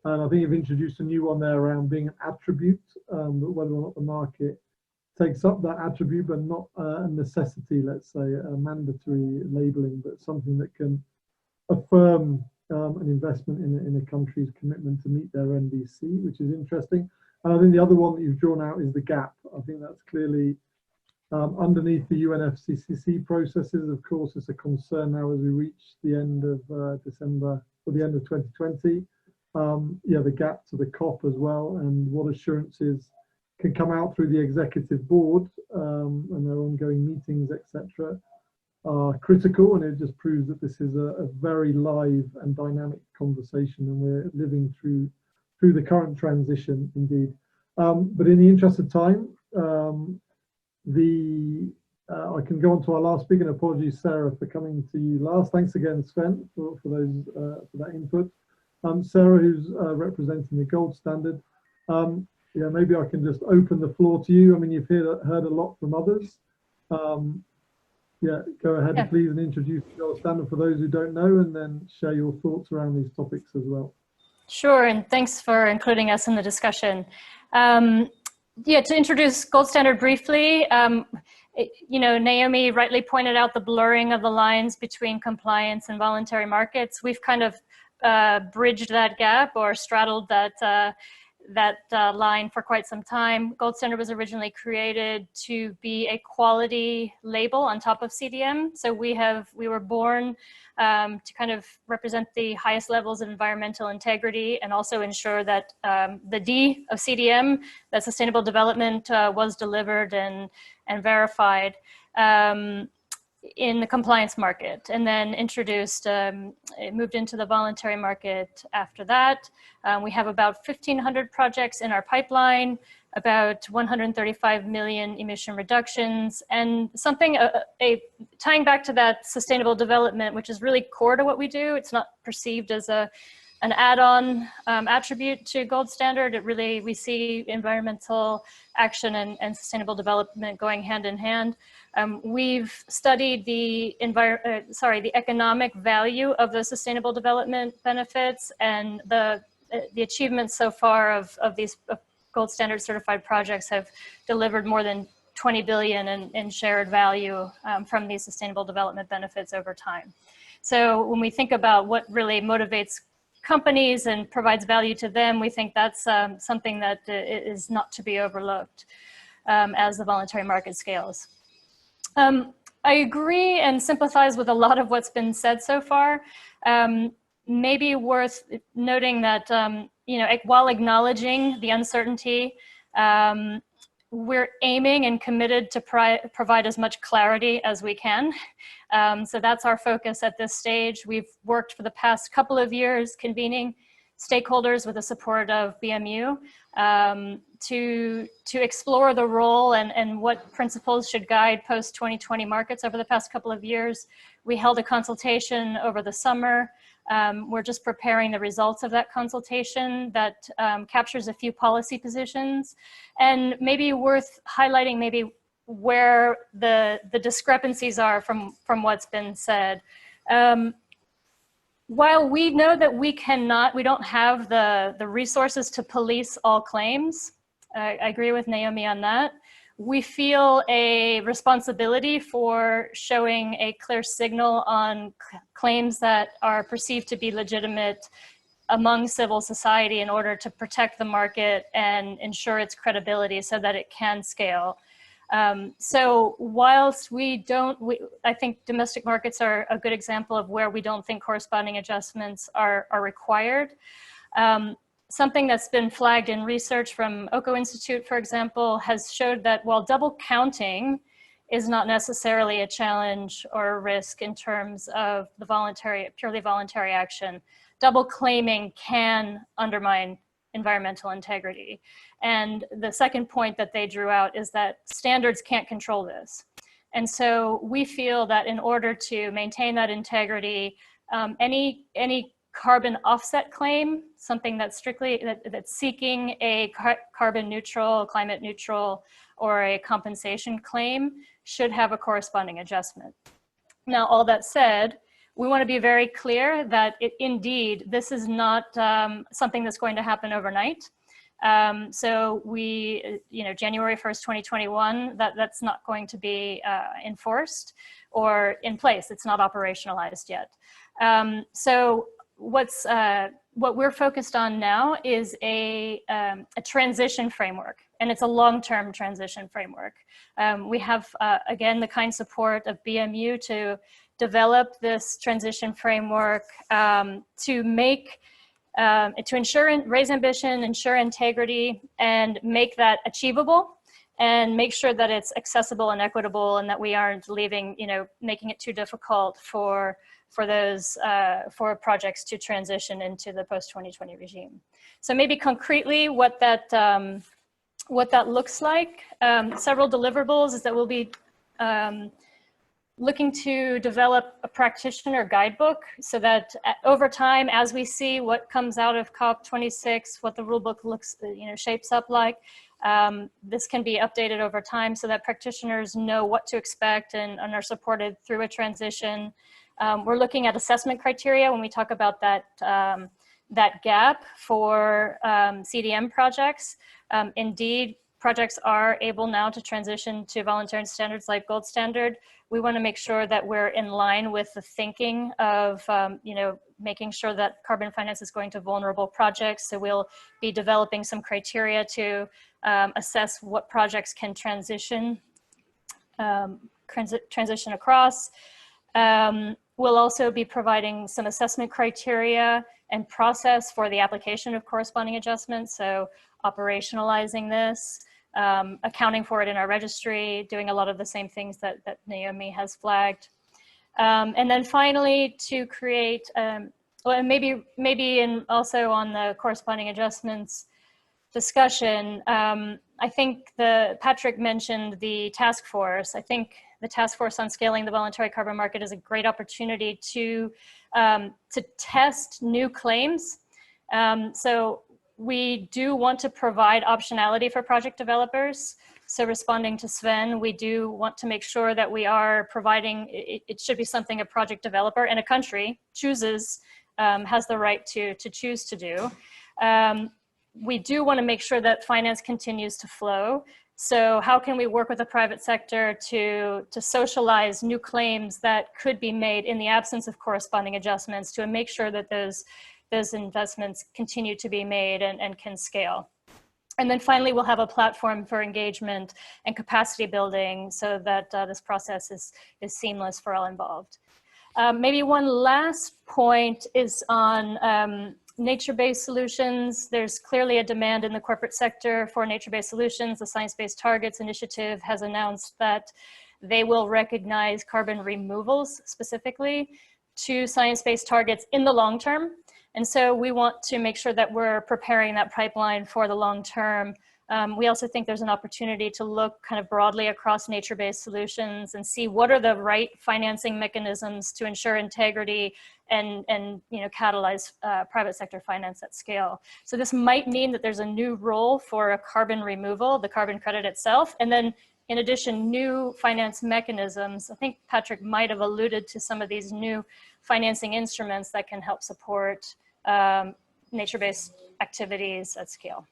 And I think you've introduced a new one there around being an attribute, whether or not the market takes up that attribute, but not a necessity, let's say, a mandatory labeling, but something that can affirm an investment in a country's commitment to meet their NDC, which is interesting. And I think the other one that you've drawn out is the gap. I think that's clearly underneath the UNFCCC processes. Of course, it's a concern now as we reach the end of December or the end of 2020. The gap to the COP as well, and what assurances can come out through the executive board and their ongoing meetings, etc., are critical. And it just proves that this is a very live and dynamic conversation, and we're living through the current transition indeed. But in the interest of time, I can go on to our last speaker, and apologies, Sarah, for coming to you last. Thanks again, Sven, for that input. Sarah, who's representing the Gold Standard. Maybe I can just open the floor to you. I mean, you've heard a lot from others. Go ahead, please, and introduce the Gold Standard for those who don't know, and then share your thoughts around these topics as well. Sure, and thanks for including us in the discussion. To introduce Gold Standard briefly, Naomi rightly pointed out the blurring of the lines between compliance and voluntary markets. We've kind of bridged that gap or straddled that line for quite some time. Gold Standard was originally created to be a quality label on top of CDM. So we were born to kind of represent the highest levels of environmental integrity and also ensure that the D of CDM, that sustainable development, was delivered and verified in the compliance market, and then it moved into the voluntary market after that. We have about 1,500 projects in our pipeline, about 135 million emission reductions, and something tying back to that sustainable development, which is really core to what we do. It's not perceived as a an add-on attribute to gold standard. It really, we see environmental action and sustainable development going hand in hand. We've studied the economic value of the sustainable development benefits, and the achievements so far of these gold standard certified projects have delivered more than 20 billion in shared value from these sustainable development benefits over time. So when we think about what really motivates companies and provides value to them, we think that's something that is not to be overlooked as the voluntary market scales. I agree and sympathize with a lot of what's been said so far. Maybe worth noting that, you know, while acknowledging the uncertainty, we're aiming and committed to provide as much clarity as we can. So that's our focus at this stage. We've worked for the past couple of years convening stakeholders with the support of BMU to explore the role and what principles should guide post-2020 markets over the past couple of years. We held a consultation over the summer. We're just preparing the results of that consultation that captures a few policy positions, and maybe worth highlighting maybe where the discrepancies are from what's been said. While we know that we don't have the resources to police all claims, I agree with Naomi on that. We feel a responsibility for showing a clear signal on claims that are perceived to be legitimate among civil society in order to protect the market and ensure its credibility so that it can scale. So whilst I think domestic markets are a good example of where we don't think corresponding adjustments are required. Something that's been flagged in research from OCO Institute, for example, has showed that while double counting is not necessarily a challenge or a risk in terms of the purely voluntary action, double claiming can undermine environmental integrity. And the second point that they drew out is that standards can't control this. And so we feel that in order to maintain that integrity, any carbon offset claim, something that's strictly that's seeking a carbon neutral, climate neutral, or a compensation claim should have a corresponding adjustment. Now, all that said, we want to be very clear that indeed, this is not something that's going to happen overnight. So January 1st, 2021, that's not going to be enforced or in place. It's not operationalized yet. So what we're focused on now is a transition framework, and it's a long-term transition framework. We have, again, the kind support of BMU to develop this transition framework to raise ambition, ensure integrity, and make that achievable, and make sure that it's accessible and equitable, and that we aren't making it too difficult for projects to transition into the post-2020 regime. So maybe concretely what that looks like, several deliverables is that we'll be looking to develop a practitioner guidebook so that over time, as we see what comes out of COP26, what the rulebook shapes up like, this can be updated over time so that practitioners know what to expect and are supported through a transition. We're looking at assessment criteria when we talk about that gap for CDM projects. Indeed, projects are able now to transition to voluntary standards like gold standard. We want to make sure that we're in line with the thinking of making sure that carbon finance is going to vulnerable projects. So we'll be developing some criteria to assess what projects can transition across. We'll also be providing some assessment criteria and process for the application of corresponding adjustments. So operationalizing this, accounting for it in our registry, doing a lot of the same things that Naomi has flagged. And then finally, to create, well, maybe also on the corresponding adjustments discussion, I think Patrick mentioned the task force. I think the task force on scaling the voluntary carbon market is a great opportunity to test new claims So we do want to provide optionality for project developers. So responding to Sven, we do want to make sure that we are providing, it should be something a project developer in a country chooses, has the right to choose to do. We do want to make sure that finance continues to flow. So how can we work with the private sector to socialize new claims that could be made in the absence of corresponding adjustments to make sure that those investments continue to be made and can scale. And then finally, we'll have a platform for engagement and capacity building so that this process is seamless for all involved. Maybe one last point is on nature-based solutions. There's clearly a demand in the corporate sector for nature-based solutions. The Science Based Targets Initiative has announced that they will recognize carbon removals specifically to science-based targets in the long term. And so we want to make sure that we're preparing that pipeline for the long term. We also think there's an opportunity to look kind of broadly across nature-based solutions and see what are the right financing mechanisms to ensure integrity and catalyze private sector finance at scale. So this might mean that there's a new role for a carbon removal, the carbon credit itself, and then in addition, new finance mechanisms. I think Patrick might have alluded to some of these new financing instruments that can help support nature-based activities at scale.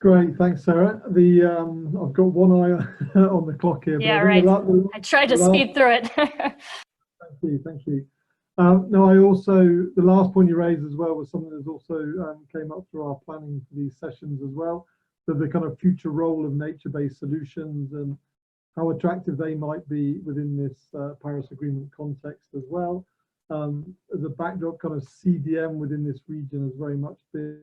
Great, thanks, Sarah. I've got one eye on the clock here. Yeah, right. I tried to speed through it. Thank you. No, the last point you raised as well was something that's also came up through our planning for these sessions as well. So the kind of future role of nature-based solutions and how attractive they might be within this Paris Agreement context as well. As a backdrop, kind of CDM within this region has very much been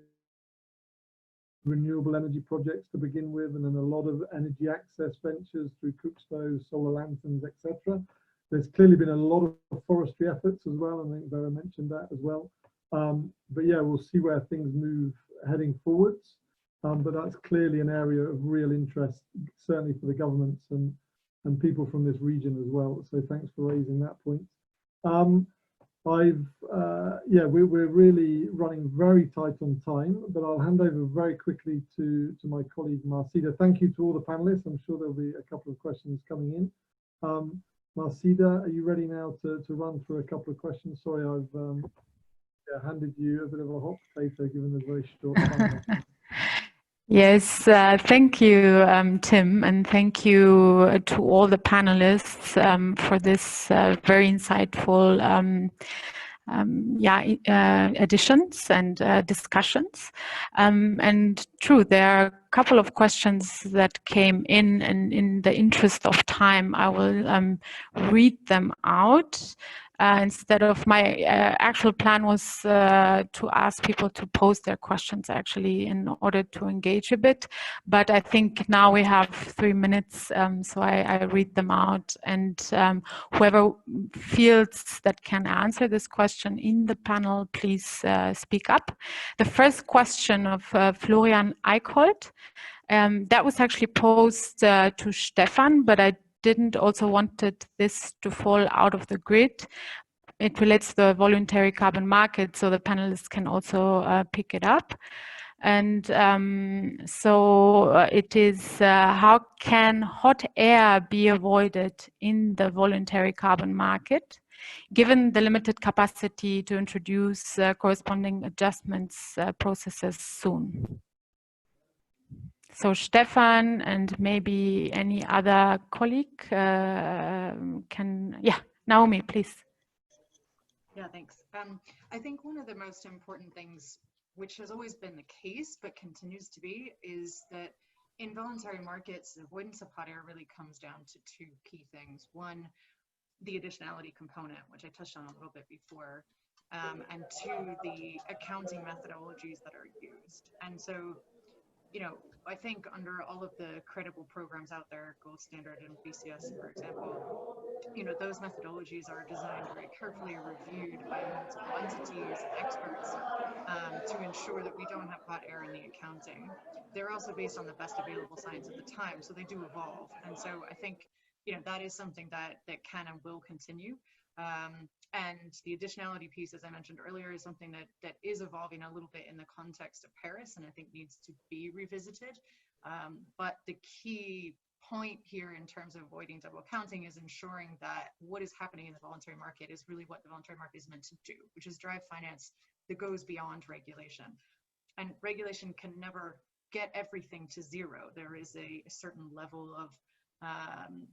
renewable energy projects to begin with, and then a lot of energy access ventures through Cuxpo, solar lanterns, etc. There's clearly been a lot of forestry efforts as well, and I think Vera mentioned that as well. But yeah, we'll see where things move heading forwards. But that's clearly an area of real interest, certainly for the governments and people from this region as well. So thanks for raising that point. We're really running very tight on time, but I'll hand over very quickly to my colleague Marcida. Thank you to all the panelists. I'm sure there'll be a couple of questions coming in. Marcida, are you ready now to run through a couple of questions? Sorry, I've handed you a bit of a hot potato given the very short time. Yes, thank you, Tim, and thank you to all the panelists for this very insightful additions and discussions. And true, there are a couple of questions that came in, and in the interest of time, I will read them out. Instead of my actual plan was to ask people to post their questions actually in order to engage a bit. But I think now we have 3 minutes, so I read them out. And whoever feels that can answer this question in the panel, please speak up. The first question of Florian Eickholt, that was actually posed to Stefan, but I didn't also wanted this to fall out of the grid. It relates to the voluntary carbon market, so the panelists can also pick it up. And so it is, how can hot air be avoided in the voluntary carbon market, given the limited capacity to introduce corresponding adjustments processes soon? So Stefan and maybe any other colleague Naomi, please. Yeah, thanks. I think one of the most important things, which has always been the case, but continues to be, is that in voluntary markets, the avoidance of hot air really comes down to two key things. One, the additionality component, which I touched on a little bit before, and two, the accounting methodologies that are used. And so, I think under all of the credible programs out there, Gold Standard and BCS, for example, those methodologies are designed very carefully, reviewed by multiple entities, experts, to ensure that we don't have hot air in the accounting. They're also based on the best available science at the time, so they do evolve. And so I think that is something that can and will continue. And the additionality piece, as I mentioned earlier, is something that is evolving a little bit in the context of Paris, and I think needs to be revisited. But the key point here in terms of avoiding double counting is ensuring that what is happening in the voluntary market is really what the voluntary market is meant to do, which is drive finance that goes beyond regulation. And regulation can never get everything to zero. There is a certain level of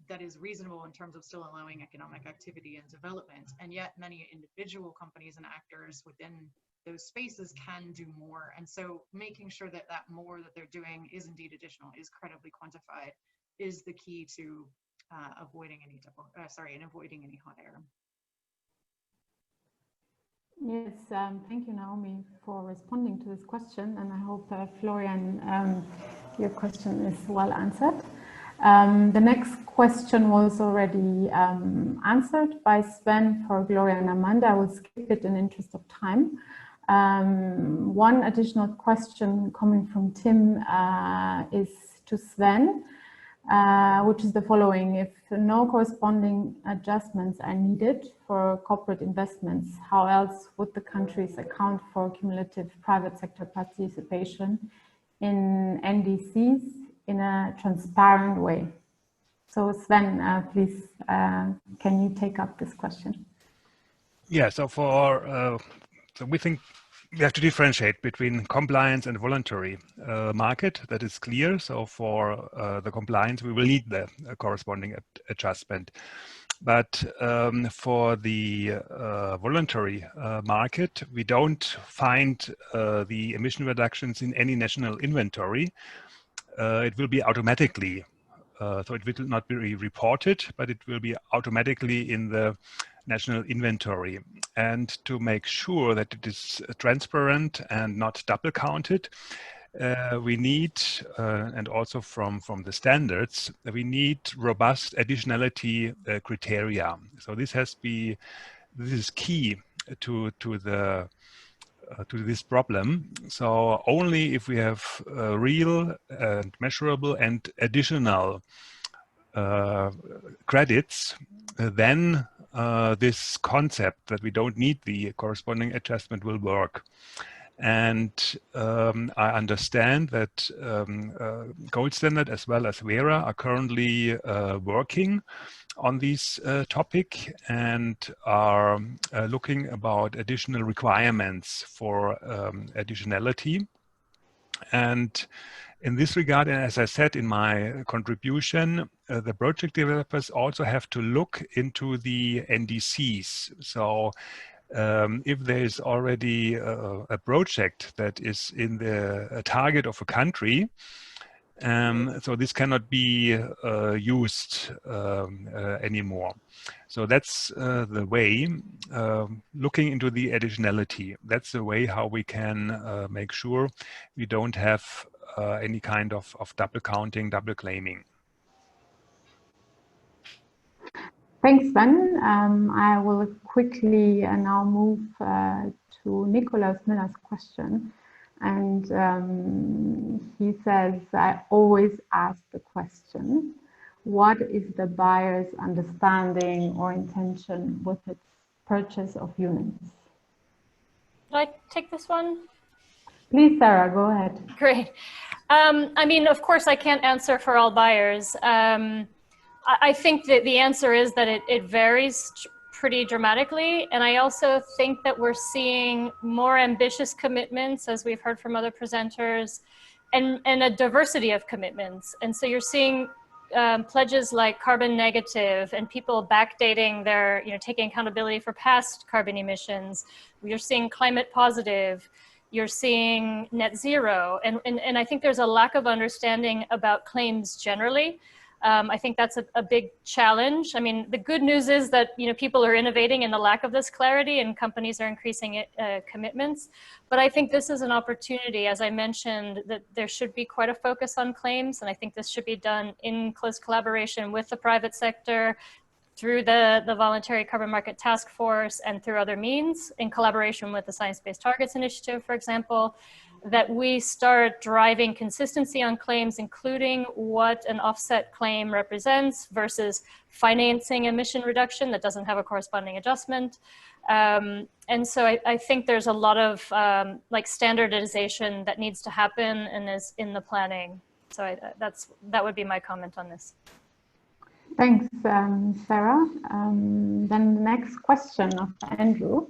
that is reasonable in terms of still allowing economic activity and development, and yet many individual companies and actors within those spaces can do more. And so making sure that that more that they're doing is indeed additional, is credibly quantified, is the key to avoiding any avoiding any hot air. Yes, thank you, Naomi, for responding to this question, and I hope, Florian, your question is well answered. The next question was already answered by Sven for Gloria and Amanda. I will skip it in interest of time. One additional question coming from Tim is to Sven, which is the following: if no corresponding adjustments are needed for corporate investments, how else would the countries account for cumulative private sector participation in NDCs in a transparent way? So Sven, please, can you take up this question? Yeah, so so we think we have to differentiate between compliance and voluntary market. That is clear. So for the compliance, we will need the corresponding adjustment. But for the voluntary market, we don't find the emission reductions in any national inventory. It will be automatically, so it will not be reported, but it will be automatically in the national inventory. And to make sure that it is transparent and not double counted, we need, and also from the standards, we need robust additionality criteria. So this is key to this problem. So only if we have real and measurable and additional credits, then this concept that we don't need the corresponding adjustment will work. And I understand that Gold Standard as well as Vera are currently working on this topic and are looking about additional requirements for additionality. And in this regard, and as I said in my contribution, the project developers also have to look into the NDCs. So if there is already a project that is in the target of a country, so this cannot be used anymore. So that's the way, looking into the additionality. That's the way how we can make sure we don't have any kind of double counting, double claiming. Thanks, Sven. I will quickly now move to Nicolas Miller's question. And he says, I always ask the question, what is the buyer's understanding or intention with its purchase of units? Should I take this one? Please, Sarah, go ahead. Great. I mean, of course, I can't answer for all buyers. I think that the answer is that it varies pretty dramatically. And I also think that we're seeing more ambitious commitments, as we've heard from other presenters, and a diversity of commitments. And so you're seeing pledges like carbon negative and people backdating their, taking accountability for past carbon emissions. You're seeing climate positive. You're seeing net zero. And I think there's a lack of understanding about claims generally. I think that's a big challenge. I mean, the good news is that people are innovating in the lack of this clarity, and companies are increasing commitments. But I think this is an opportunity, as I mentioned, that there should be quite a focus on claims, and I think this should be done in close collaboration with the private sector, through the Voluntary Carbon Market Task Force, and through other means, in collaboration with the Science Based Targets Initiative, for example. that we start driving consistency on claims, including what an offset claim represents versus financing emission reduction that doesn't have a corresponding adjustment. And so I think there's a lot of like standardization that needs to happen and is in the planning. So that would be my comment on this. Thanks, Sarah. Then the next question of Andrew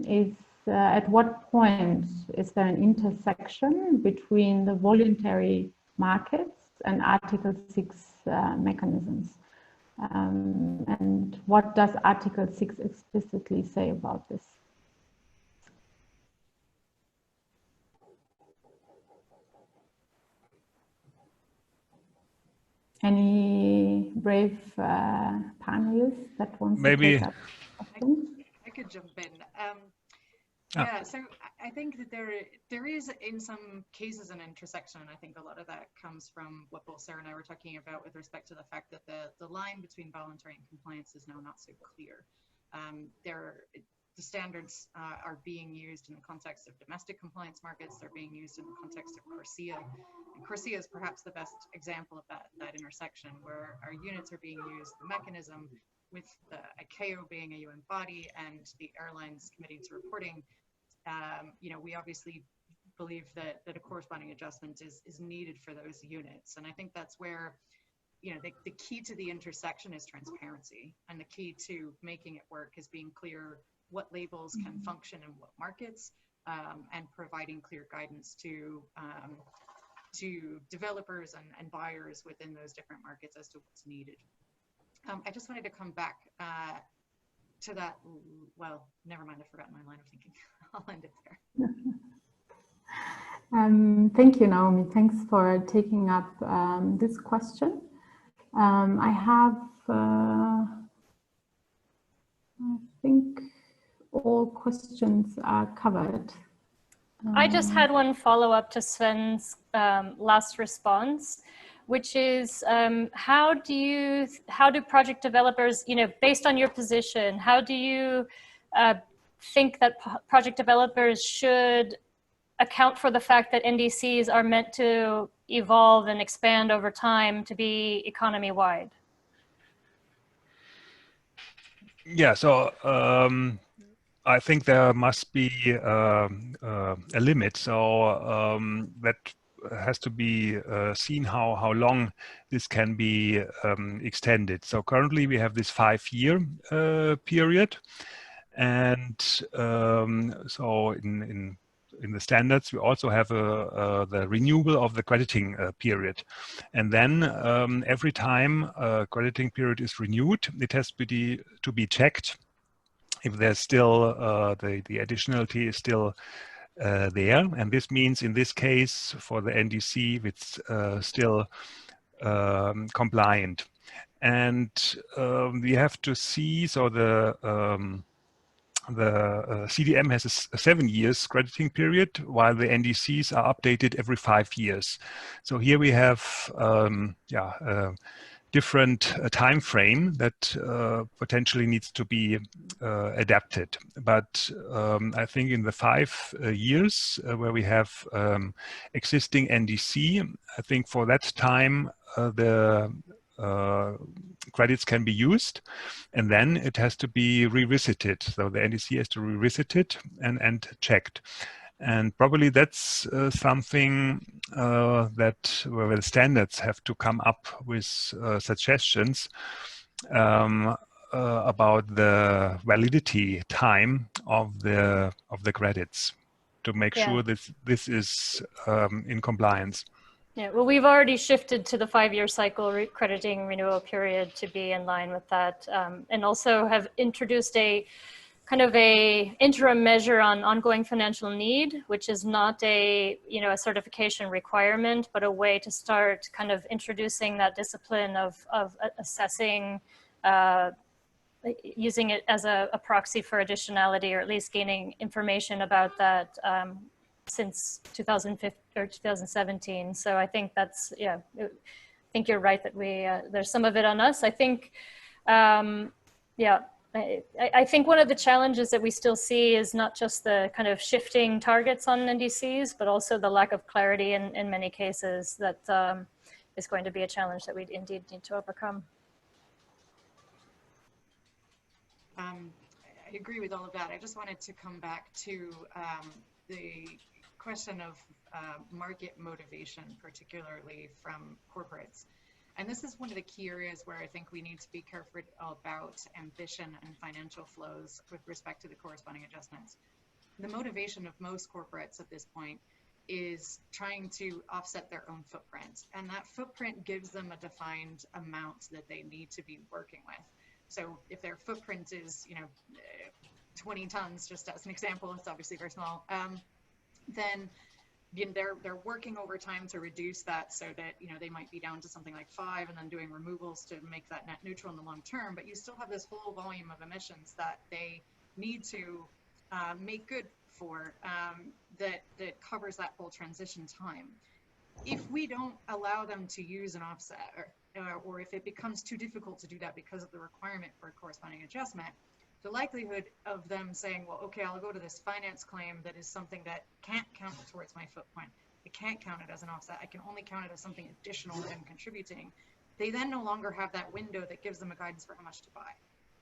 is at what point is there an intersection between the voluntary markets and Article 6 mechanisms? And what does Article 6 explicitly say about this? Any brave panelists that want to take up questions? I could jump in. Yeah, so I think that there is in some cases an intersection, and I think a lot of that comes from what both Sarah and I were talking about with respect to the fact that the line between voluntary and compliance is now not so clear. The standards are being used in the context of domestic compliance markets. They're being used in the context of CORSIA. And CORSIA is perhaps the best example of that intersection, where our units are being used, the mechanism with the ICAO being a UN body and the airlines committing to reporting. You know, we obviously believe that a corresponding adjustment is needed for those units. And I think that's where, you know, the key to the intersection is transparency. And the key to making it work is being clear what labels can function in what markets, and providing clear guidance to developers and buyers within those different markets as to what's needed. I just wanted to come back to that. Well, never mind, I've forgotten my line of thinking. I'll end it there. Thank you, Naomi. Thanks for taking up this question. I have, I think all questions are covered. I just had one follow-up to Sven's last response, which is how do project developers, you know, based on your position, how do you think that project developers should account for the fact that NDCs are meant to evolve and expand over time to be economy-wide? Yeah, so I think there must be a limit. So that has to be seen how long this can be extended. So currently we have this 5-year period, and so in the standards we also have the renewal of the crediting period, and then every time a crediting period is renewed, it has to be checked if there's still the additionality is still there, and this means in this case for the NDC it's still compliant. And we have to see, so the CDM has a 7 years crediting period, while the NDCs are updated every 5 years. So here we have different time frame that potentially needs to be adapted. But I think in the 5 years where we have existing NDC, I think for that time the credits can be used, and then it has to be revisited. So the NDC has to revisit it and checked. And probably that's something that where the standards have to come up with suggestions about the validity time of the credits to make sure that this is in compliance. Yeah, well, we've already shifted to the 5-year cycle crediting renewal period to be in line with that, and also have introduced a kind of a interim measure on ongoing financial need, which is not a certification requirement, but a way to start kind of introducing that discipline of assessing, using it as a proxy for additionality, or at least gaining information about that since 2015 or 2017. So I think that's, I think you're right that we, there's some of it on us. I think, I think one of the challenges that we still see is not just the kind of shifting targets on NDCs, but also the lack of clarity in many cases that is going to be a challenge that we indeed need to overcome. I agree with all of that. I just wanted to come back to the question of market motivation, particularly from corporates. And this is one of the key areas where I think we need to be careful about ambition and financial flows with respect to the corresponding adjustments. The motivation of most corporates at this point is trying to offset their own footprint. And that footprint gives them a defined amount that they need to be working with. So if their footprint is, 20 tons, just as an example, it's obviously very small, then they're working over time to reduce that so that, they might be down to something like 5 and then doing removals to make that net neutral in the long term. But you still have this whole volume of emissions that they need to make good for that covers that whole transition time. If we don't allow them to use an offset, or if it becomes too difficult to do that because of the requirement for a corresponding adjustment, the likelihood of them saying, well, okay, I'll go to this finance claim that is something that can't count towards my footprint. It can't count it as an offset. I can only count it as something additional that I'm contributing. They then no longer have that window that gives them a guidance for how much to buy,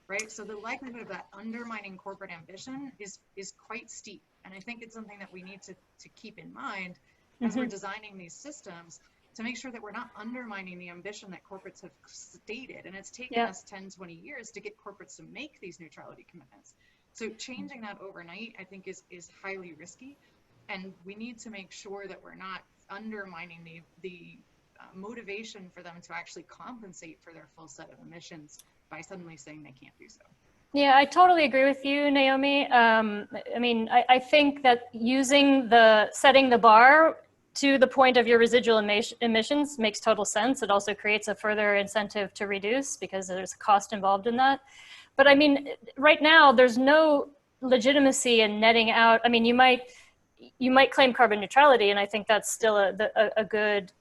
right? So the likelihood of that undermining corporate ambition is quite steep. And I think it's something that we need to keep in mind as we're designing these systems, to make sure that we're not undermining the ambition that corporates have stated. And it's taken us 10, 20 years to get corporates to make these neutrality commitments. So changing that overnight, I think, is highly risky. And we need to make sure that we're not undermining the motivation for them to actually compensate for their full set of emissions by suddenly saying they can't do so. Yeah, I totally agree with you, Naomi. I think that setting the bar to the point of your residual emissions makes total sense. It also creates a further incentive to reduce because there's a cost involved in that. But right now there's no legitimacy in netting out. You might claim carbon neutrality, and I think that's still a good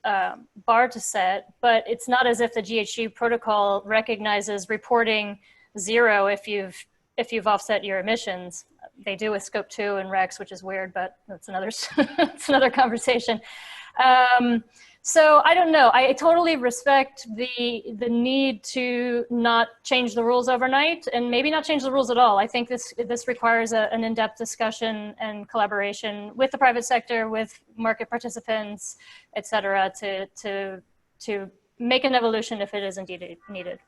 bar to set, but it's not as if the GHG protocol recognizes reporting 0 if you've offset your emissions. They do with scope 2 and REX, which is weird, but that's another it's another conversation. So I don't know. I totally respect the need to not change the rules overnight, and maybe not change the rules at all. I think this requires an in-depth discussion and collaboration with the private sector, with market participants, et cetera, to make an evolution if it is indeed needed.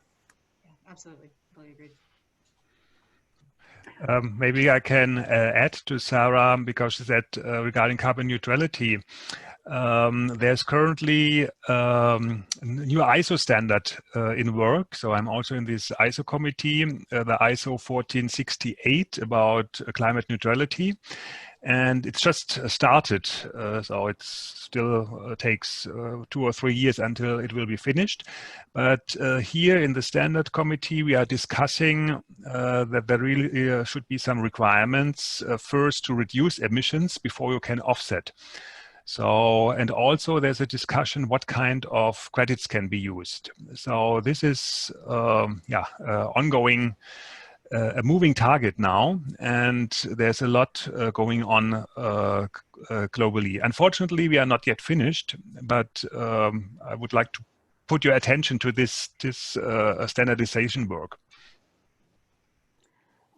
Yeah, absolutely. Totally agreed. Maybe I can add to Sarah, because she said regarding carbon neutrality, there's currently a new ISO standard in work. So I'm also in this ISO committee, the ISO 1468 about climate neutrality. And it's just started, so it still takes 2 or 3 years until it will be finished. But here in the standard committee, we are discussing that there really should be some requirements first to reduce emissions before you can offset. So, and also there's a discussion what kind of credits can be used. So this is ongoing. A moving target now, and there's a lot going on globally. Unfortunately, we are not yet finished, but I would like to put your attention to this standardization work.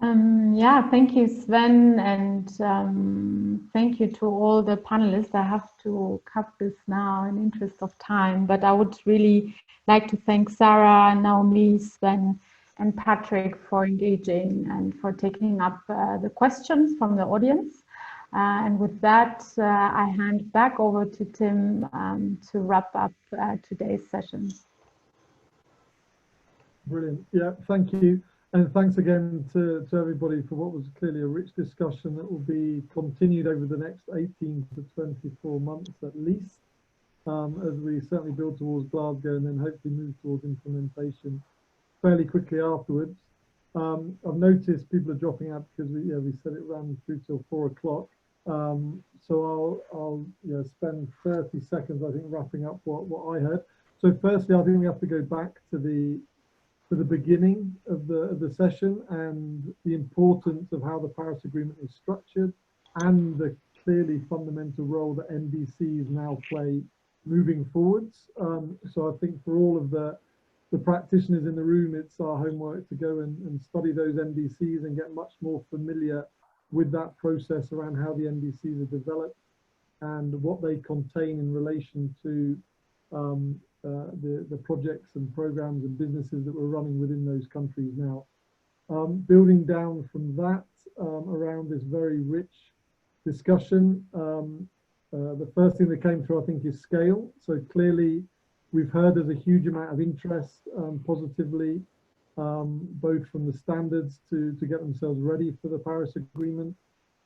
Thank you, Sven, and thank you to all the panelists. I have to cut this now in interest of time, but I would really like to thank Sarah, Naomi, Sven, and Patrick for engaging and for taking up the questions from the audience. And with that, I hand back over to Tim to wrap up today's session. Brilliant. Yeah, thank you. And thanks again to everybody for what was clearly a rich discussion that will be continued over the next 18 to 24 months at least, as we certainly build towards Glasgow and then hopefully move towards implementation fairly quickly afterwards. I've noticed people are dropping out because we said it ran through till 4 o'clock. So I'll spend 30 seconds, I think, wrapping up what I heard. So firstly, I think we have to go back to the for the beginning of the session and the importance of how the Paris Agreement is structured and the clearly fundamental role that NDCs now play moving forwards. So I think for all of the practitioners in the room, it's our homework to go and study those NDCs and get much more familiar with that process around how the NDCs are developed and what they contain in relation to the projects and programs and businesses that we're running within those countries now. Building down from that around this very rich discussion, the first thing that came through, I think, is scale. So clearly, we've heard there's a huge amount of interest positively, both from the standards to get themselves ready for the Paris Agreement,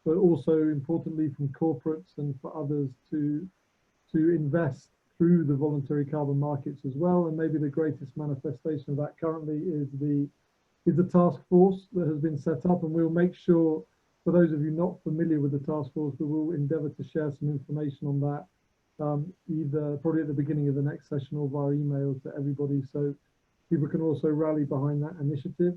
but also importantly from corporates and for others to invest through the voluntary carbon markets as well. And maybe the greatest manifestation of that currently is the task force that has been set up, and we'll make sure, for those of you not familiar with the task force, we will endeavour to share some information on that, either probably at the beginning of the next session or via email to everybody, so people can also rally behind that initiative.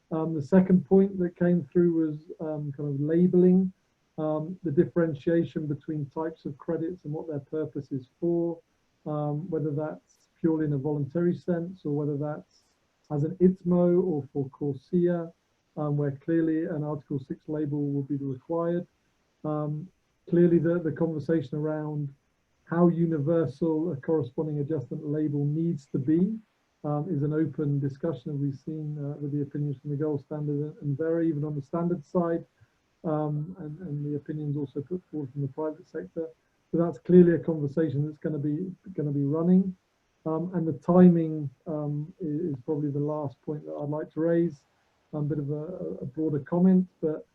The second point that came through was kind of labelling, the differentiation between types of credits and what their purpose is for, whether that's purely in a voluntary sense or whether that's as an ITMO or for CORSIA, where clearly an Article 6 label will be required. Clearly the conversation around how universal a corresponding adjustment label needs to be is an open discussion, as we've seen with the opinions from the gold standard and vary even on the standard side, and the opinions also put forward from the private sector. So that's clearly a conversation that's going to be running. And the timing is probably the last point that I'd like to raise. A bit of a broader comment, but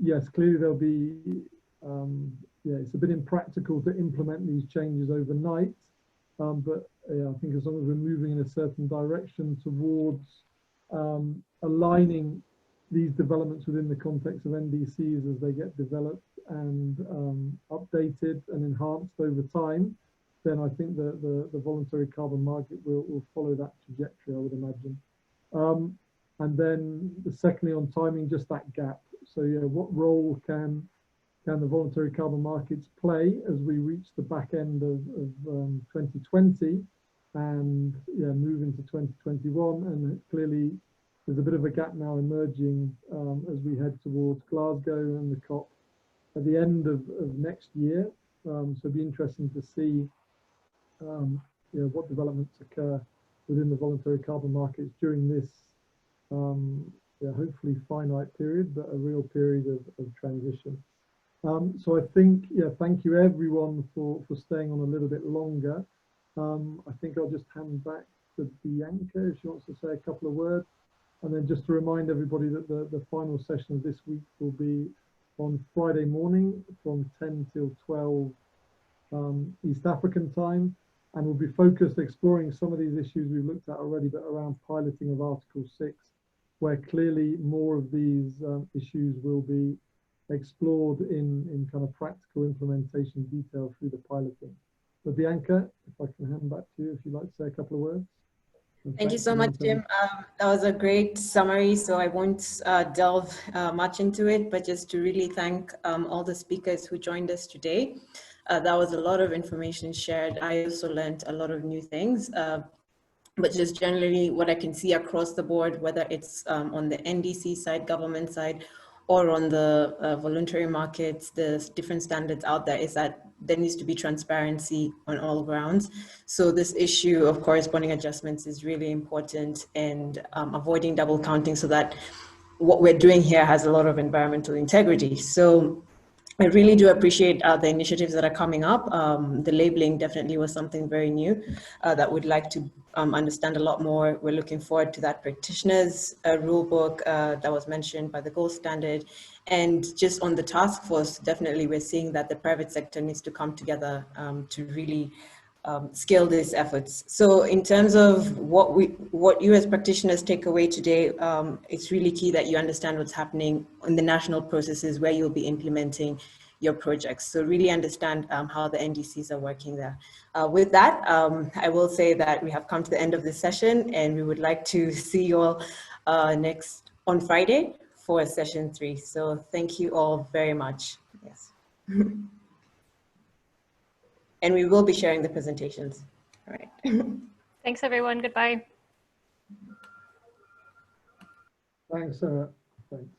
yes, clearly there'll be, it's a bit impractical to implement these changes overnight, but I think as long as we're moving in a certain direction towards aligning these developments within the context of NDCs as they get developed and updated and enhanced over time, then I think the voluntary carbon market will follow that trajectory, I would imagine. And then secondly, on timing, just that gap. So yeah, what role can the voluntary carbon markets play as we reach the back end of 2020 and move into 2021? And clearly there's a bit of a gap now emerging as we head towards Glasgow and the COP at the end of next year. So it'd be interesting to see what developments occur within the voluntary carbon markets during this hopefully finite period, but a real period of transition. So I think, thank you everyone for staying on a little bit longer. I think I'll just hand back to Bianca if she wants to say a couple of words. And then just to remind everybody that the final session of this week will be on Friday morning from 10 till 12 East African time. And we'll be focused exploring some of these issues we've looked at already, but around piloting of Article 6, where clearly more of these issues will be explored in kind of practical implementation detail through the piloting. So Bianca, if I can hand back to you, if you'd like to say a couple of words. Thank you so much, Jim. That was a great summary, so I won't delve much into it, but just to really thank all the speakers who joined us today. That was a lot of information shared. I also learned a lot of new things, but just generally what I can see across the board, whether it's on the NDC side, government side, or on the voluntary markets, the different standards out there, is that there needs to be transparency on all grounds. So this issue of corresponding adjustments is really important, and avoiding double counting so that what we're doing here has a lot of environmental integrity. So I really do appreciate the initiatives that are coming up. The labeling definitely was something very new that we'd like to understand a lot more. We're looking forward to that practitioners rule book that was mentioned by the gold standard. And just on the task force, definitely we're seeing that the private sector needs to come together to really scale these efforts. So in terms of what you as practitioners take away today, it's really key that you understand what's happening in the national processes where you'll be implementing your projects. So really understand how the NDCs are working there. With that, I will say that we have come to the end of this session, and we would like to see you all next on Friday for session 3. So thank you all very much. Yes. And we will be sharing the presentations. All right. Thanks, everyone. Goodbye. Thanks, Sarah. Thanks.